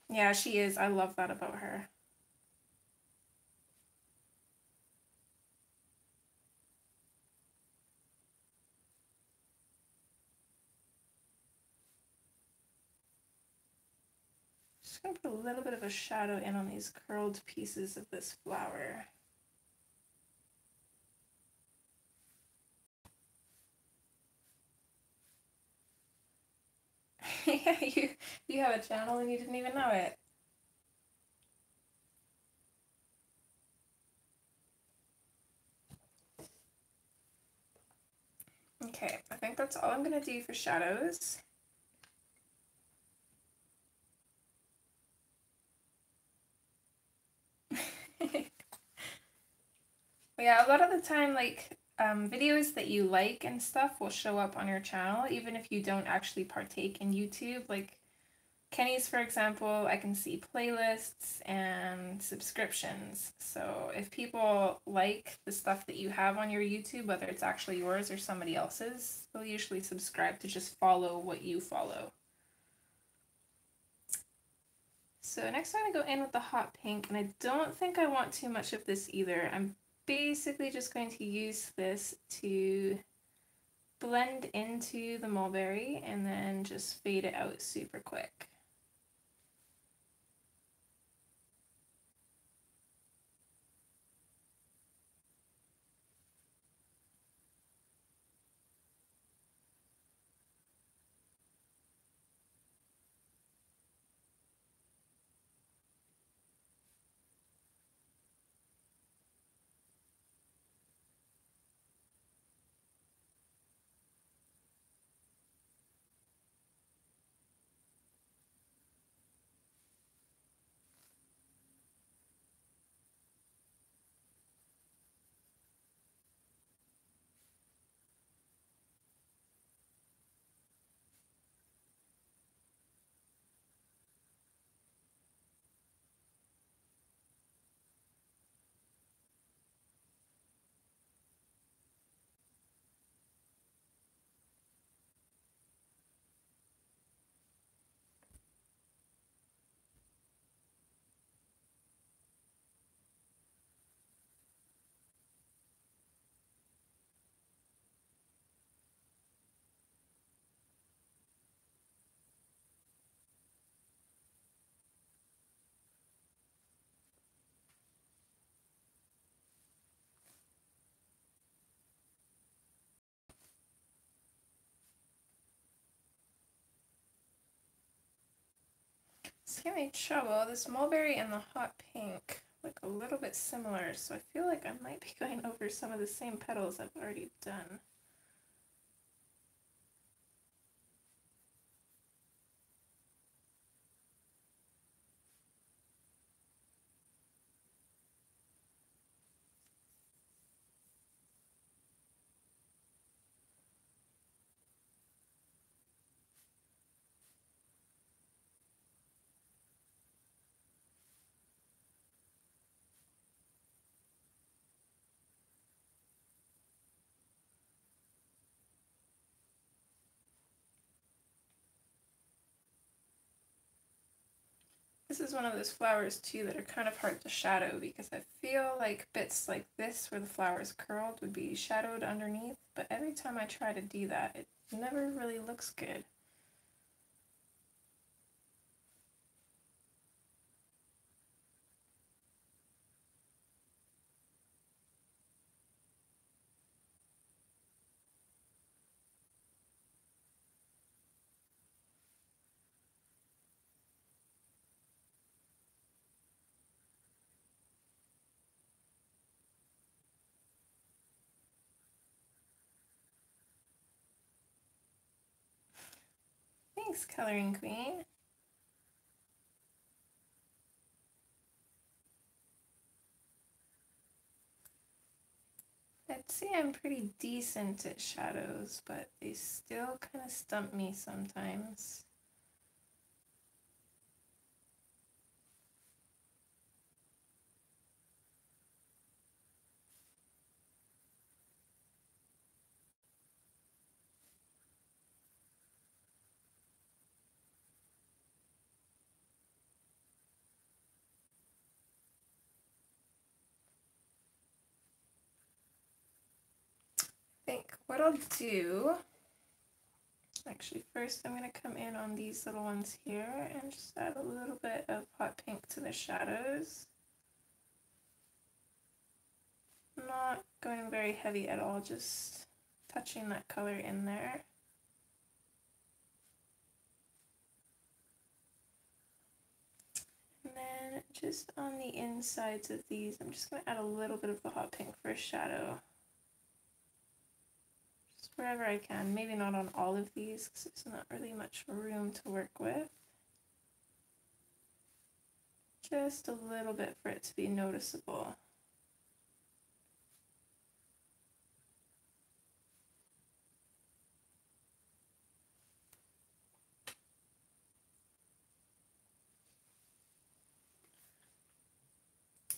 Speaker 1: Yeah, she is. I love that about her. Just gonna put a little bit of a shadow in on these curled pieces of this flower. Yeah, you have a channel and you didn't even know it. Okay, I think that's all I'm gonna do for shadows. Yeah, a lot of the time, like, videos that you like and stuff will show up on your channel, even if you don't actually partake in YouTube. Like, Kenny's, for example, I can see playlists and subscriptions. So if people like the stuff that you have on your YouTube, whether it's actually yours or somebody else's, they'll usually subscribe to just follow what you follow. So next I'm going to go in with the hot pink, and I don't think I want too much of this either. I'm basically just going to use this to blend into the mulberry and then just fade it out super quick. give me trouble. This mulberry and the hot pink look a little bit similar, so I feel like I might be going over some of the same petals I've already done. This is one of those flowers too that are kind of hard to shadow because I feel like bits like this where the flower is curled would be shadowed underneath, but every time I try to do that, it never really looks good. Thanks, Coloring Queen. I'd say I'm pretty decent at shadows, but they still kind of stump me sometimes. I think what I'll do, actually first I'm going to come in on these little ones here and just add a little bit of hot pink to the shadows. Not going very heavy at all, just touching that color in there. And then just on the insides of these, I'm just going to add a little bit of the hot pink for a shadow. Just wherever I can. Maybe not on all of these because there's not really much room to work with. Just a little bit for it to be noticeable.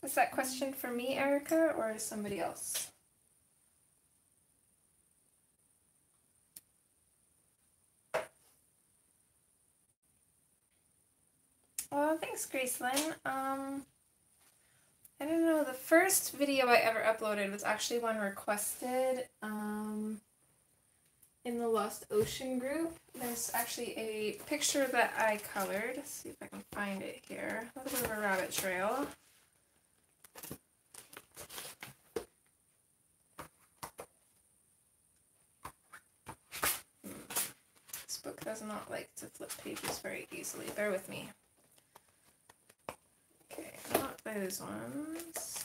Speaker 1: Is that question for me, Erica, or somebody else? Well, thanks, Gracelyn. I don't know, the first video I ever uploaded was actually one requested in the Lost Ocean group. There's actually a picture that I colored. Let's see if I can find it here. A little bit of a rabbit trail. This book does not like to flip pages very easily. Bear with me. Okay, not those ones.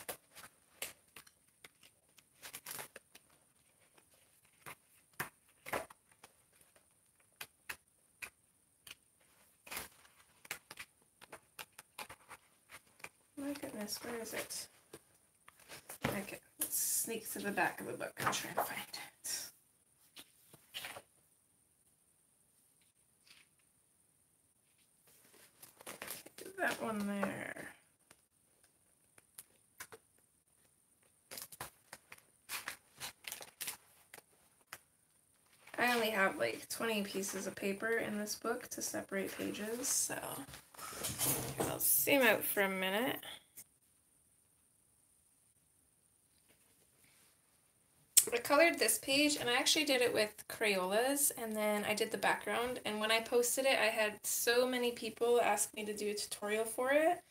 Speaker 1: My goodness, where is it? Okay, let's sneak to the back of the book and try to find it. Okay, that one there. I only have like 20 pieces of paper in this book to separate pages, so I'll zoom out for a minute. I colored this page and I actually did it with Crayolas, and then I did the background, and when I posted it I had so many people ask me to do a tutorial for it,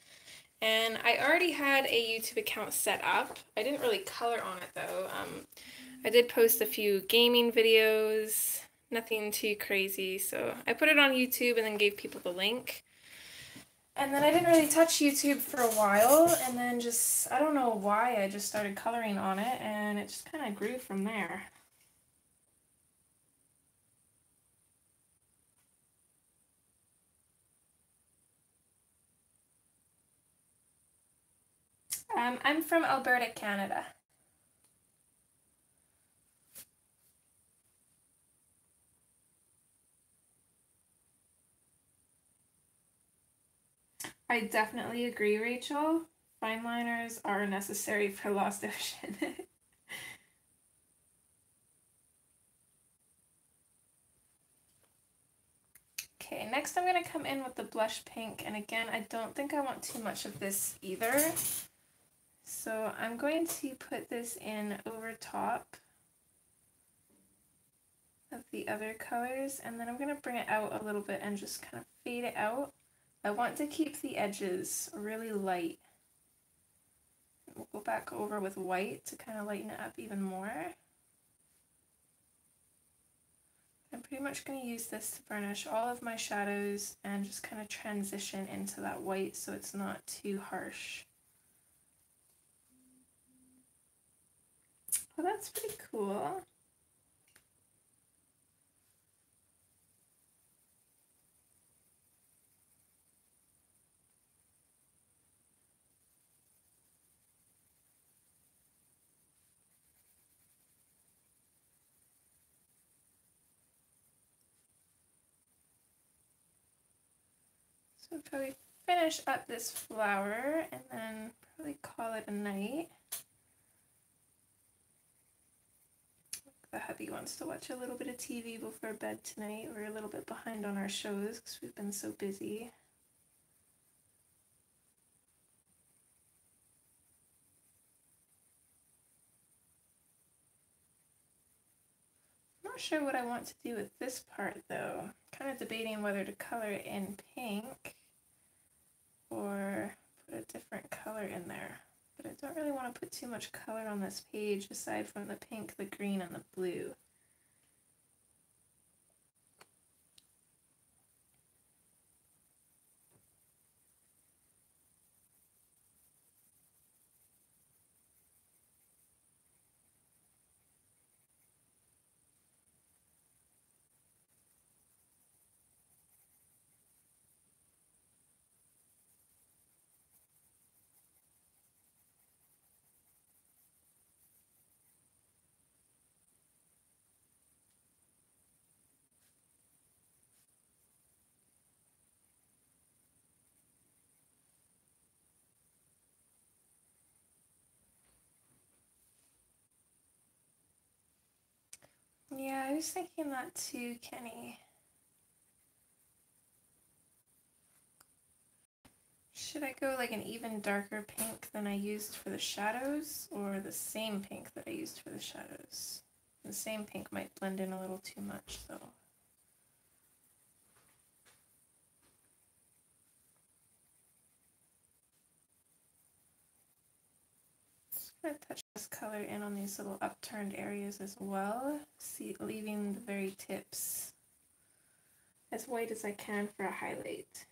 Speaker 1: and I already had a YouTube account set up. I didn't really color on it though. I did post a few gaming videos, nothing too crazy, so I put it on YouTube and then gave people the link. And then I didn't really touch YouTube for a while, and then just, I don't know why, I just started coloring on it, and it just kind of grew from there. I'm from Alberta, Canada. I definitely agree, Rachel. Fine liners are necessary for Lost Ocean. Okay, next I'm going to come in with the blush pink, and again, I don't think I want too much of this either. So I'm going to put this in over top of the other colors, and then I'm going to bring it out a little bit and just kind of fade it out. I want to keep the edges really light. We'll go back over with white to kind of lighten it up even more. I'm pretty much going to use this to burnish all of my shadows and just kind of transition into that white so it's not too harsh. Well, that's pretty cool. So I'll probably finish up this flower and then probably call it a night. The hubby wants to watch a little bit of TV before bed tonight. We're a little bit behind on our shows because we've been so busy. I'm not sure what I want to do with this part though. Kind of debating whether to color it in pink or put a different color in there. But I don't really want to put too much color on this page aside from the pink, the green, and the blue. Yeah, I was thinking that too, Kenny. Should I go like an even darker pink than I used for the shadows, or the same pink that I used for the shadows? The same pink might blend in a little too much, though. Just gonna touch this color in on these little upturned areas as well, leaving the very tips as white as I can for a highlight.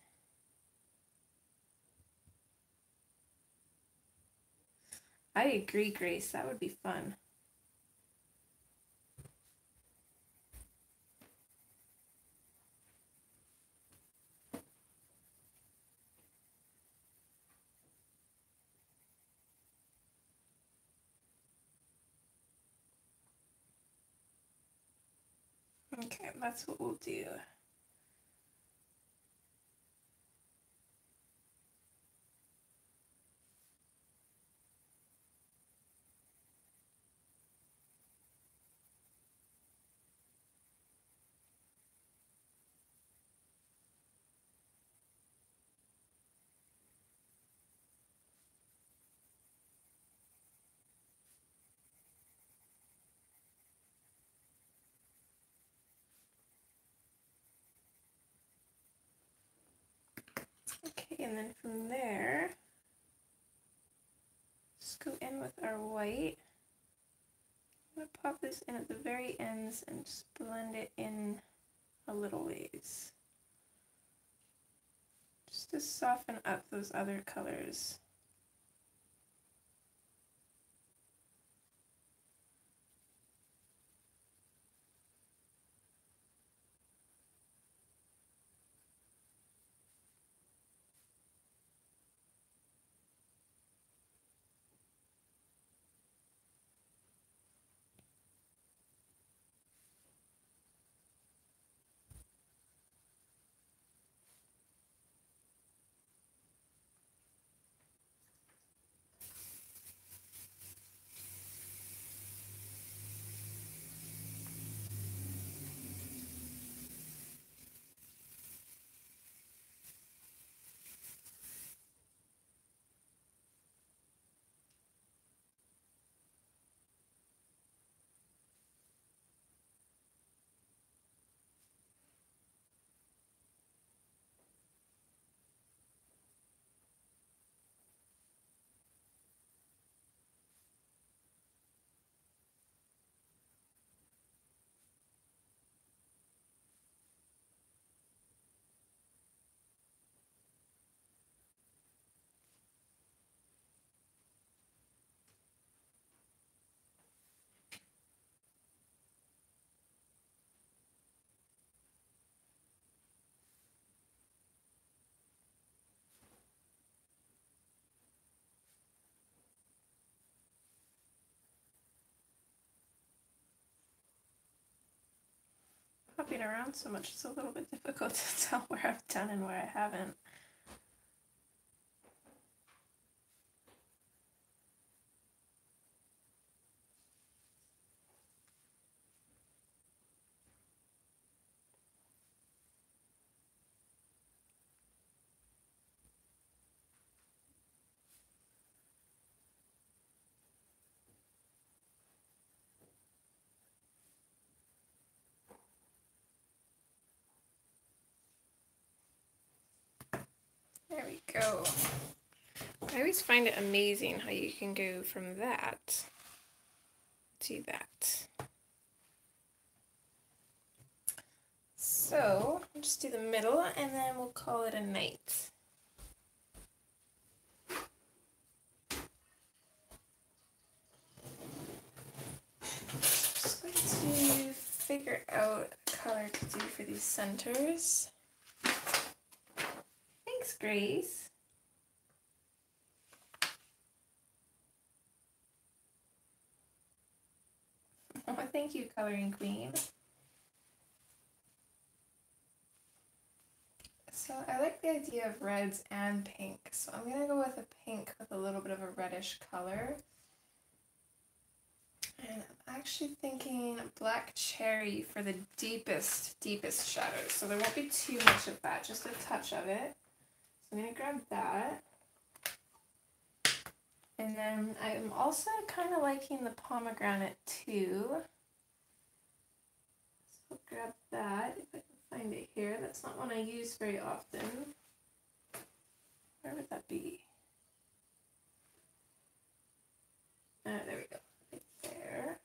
Speaker 1: I agree, Grace, that would be fun. Okay, that's what we'll do. Okay, and then from there, just go in with our white. I'm going to pop this in at the very ends and just blend it in a little ways. just to soften up those other colors. Hopping around so much, it's a little bit difficult to tell where I've done and where I haven't. There we go. I always find it amazing how you can go from that to that. So I'll just do the middle and then we'll call it a night. Just going to figure out a color to do for these centers. Thanks, Grace. Oh, thank you, Coloring Queen. So I like the idea of reds and pink, so I'm going to go with a pink with a little bit of a reddish color. And I'm actually thinking black cherry for the deepest shadows. So there won't be too much of that, just a touch of it. So I'm going to grab that. And then I'm also kind of liking the pomegranate too. So I'll grab that if I can find it here. That's not one I use very often. Where would that be? There we go. Right there.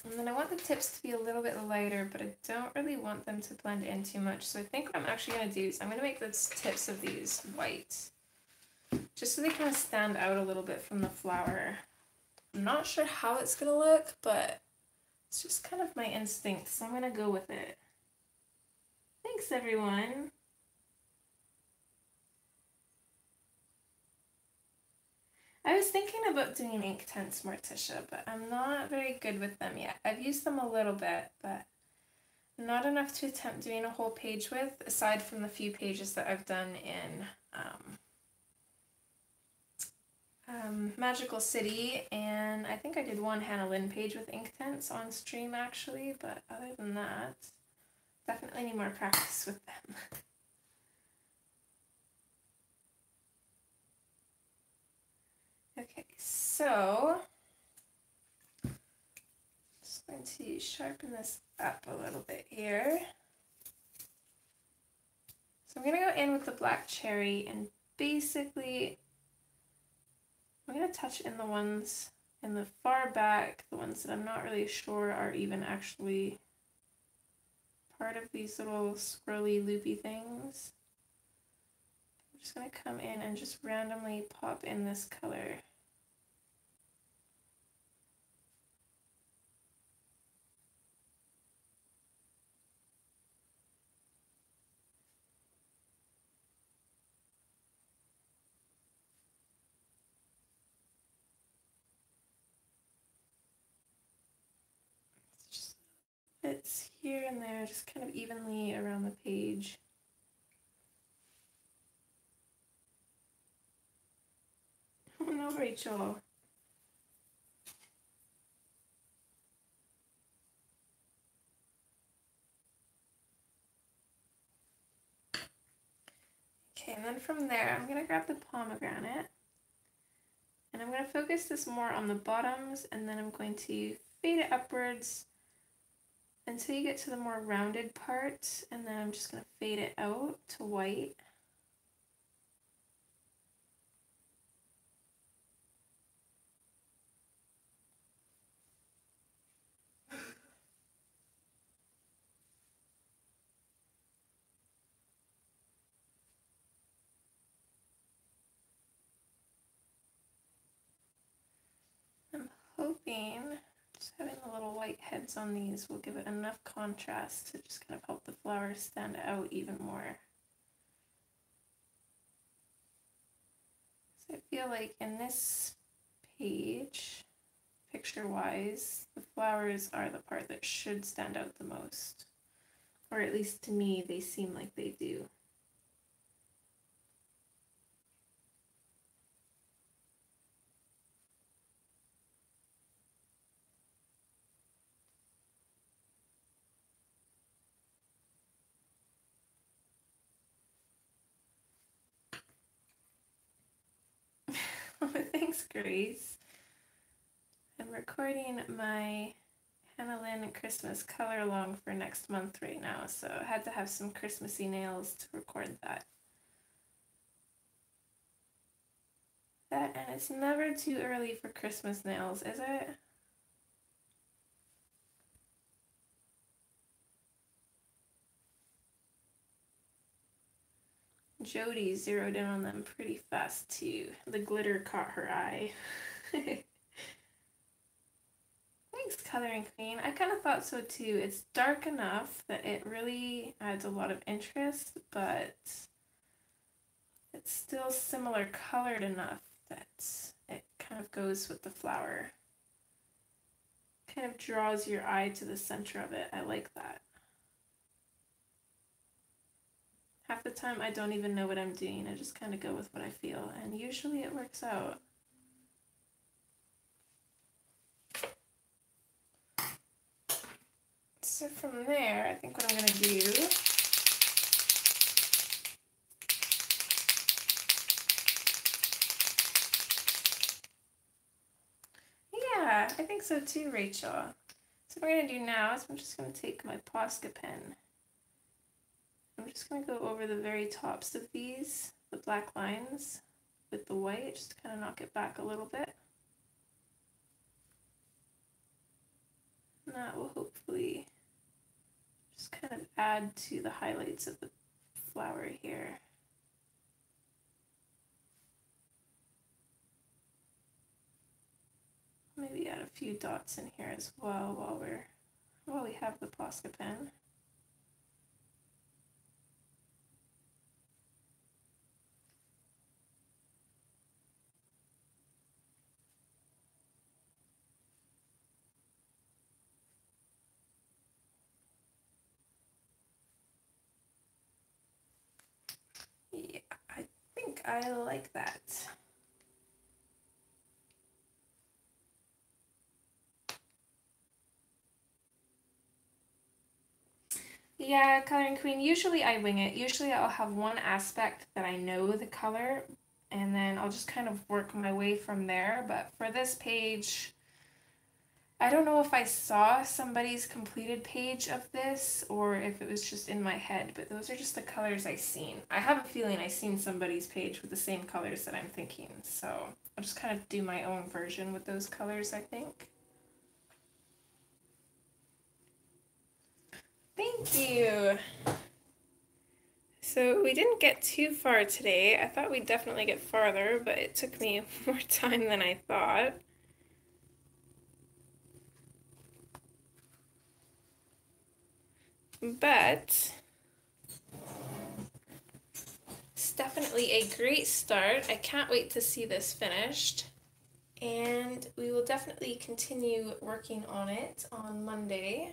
Speaker 1: And then I want the tips to be a little bit lighter, but I don't really want them to blend in too much. So I think what I'm actually going to do is I'm going to make the tips of these white, just so they kind of stand out a little bit from the flower. I'm not sure how it's going to look, but it's just kind of my instinct, so I'm going to go with it. Thanks, everyone. I was thinking about doing ink tints, Morticia, but I'm not very good with them yet. I've used them a little bit, but not enough to attempt doing a whole page with, aside from the few pages that I've done in Magical City, and I think I did one Hannah Lynn page with ink tints on stream actually, but other than that, definitely need more practice with them. Okay, so just going to sharpen this up a little bit here. So I'm going to go in with the black cherry and basically I'm going to touch in the ones in the far back, the ones that I'm not really sure are even actually part of these little scrolly loopy things. I'm just going to come in and just randomly pop in this color. It's here and there, just kind of evenly around the page. Oh no, Rachel. Okay, and then from there, I'm going to grab the pomegranate. And I'm going to focus this more on the bottoms, and then I'm going to fade it upwards until you get to the more rounded part, and then I'm just going to fade it out to white. I'm hoping just having the little white heads on these will give it enough contrast to just kind of help the flowers stand out even more. So I feel like in this page, picture-wise, the flowers are the part that should stand out the most. Or at least to me, they seem like they do. Thanks, Grace. I'm recording my Hanna Christmas color along for next month right now, so I had to have some Christmassy nails to record that. And it's never too early for Christmas nails, is it? Jody zeroed in on them pretty fast too. The glitter caught her eye. Thanks, Coloring Queen. I kind of thought so too. It's dark enough that it really adds a lot of interest, but it's still similar colored enough that it kind of goes with the flower. Kind of draws your eye to the center of it. I like that. Half the time I don't even know what I'm doing. I just kind of go with what I feel, and usually it works out. So from there, I think what I'm going to do yeah, I think so too, Rachel. So what I'm going to do now is I'm just going to take my Posca pen. I'm just going to go over the very tops of these, the black lines, with the white, just to kind of knock it back a little bit. And that will hopefully just kind of add to the highlights of the flower here. Maybe add a few dots in here as well while we have the Posca pen. Yeah, I think I like that. Yeah, Coloring Queen, usually I wing it. Usually I'll have one aspect that I know the color, and then I'll just kind of work my way from there. But for this page, I don't know if I saw somebody's completed page of this or if it was just in my head, but those are just the colors I've seen. I have a feeling I've seen somebody's page with the same colors that I'm thinking, so I'll just kind of do my own version with those colors, I think. Thank Thank you. So we didn't get too far today. I thought we'd definitely get farther, but it took me more time than I thought. But it's definitely a great start. I can't wait to see this finished. And we will definitely continue working on it on Monday.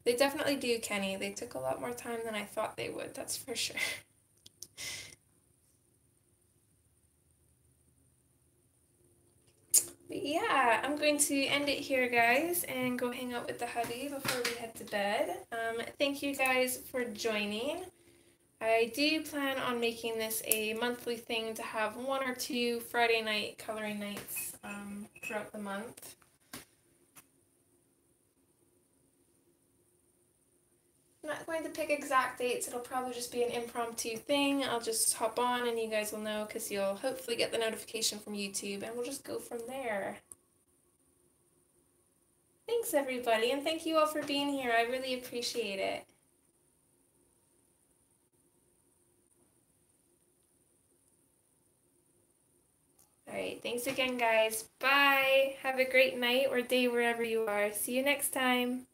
Speaker 1: They definitely do, Kenny. They took a lot more time than I thought they would, that's for sure. But yeah, I'm going to end it here, guys, and go hang out with the hubby before we head to bed. Thank you guys for joining. I do plan on making this a monthly thing to have 1 or 2 Friday night coloring nights throughout the month. I'm not going to pick exact dates. It'll probably just be an impromptu thing. I'll just hop on and you guys will know because you'll hopefully get the notification from YouTube and we'll just go from there. Thanks everybody, and thank you all for being here. I really appreciate it. Alright, thanks again guys. Bye! Have a great night or day wherever you are. See you next time.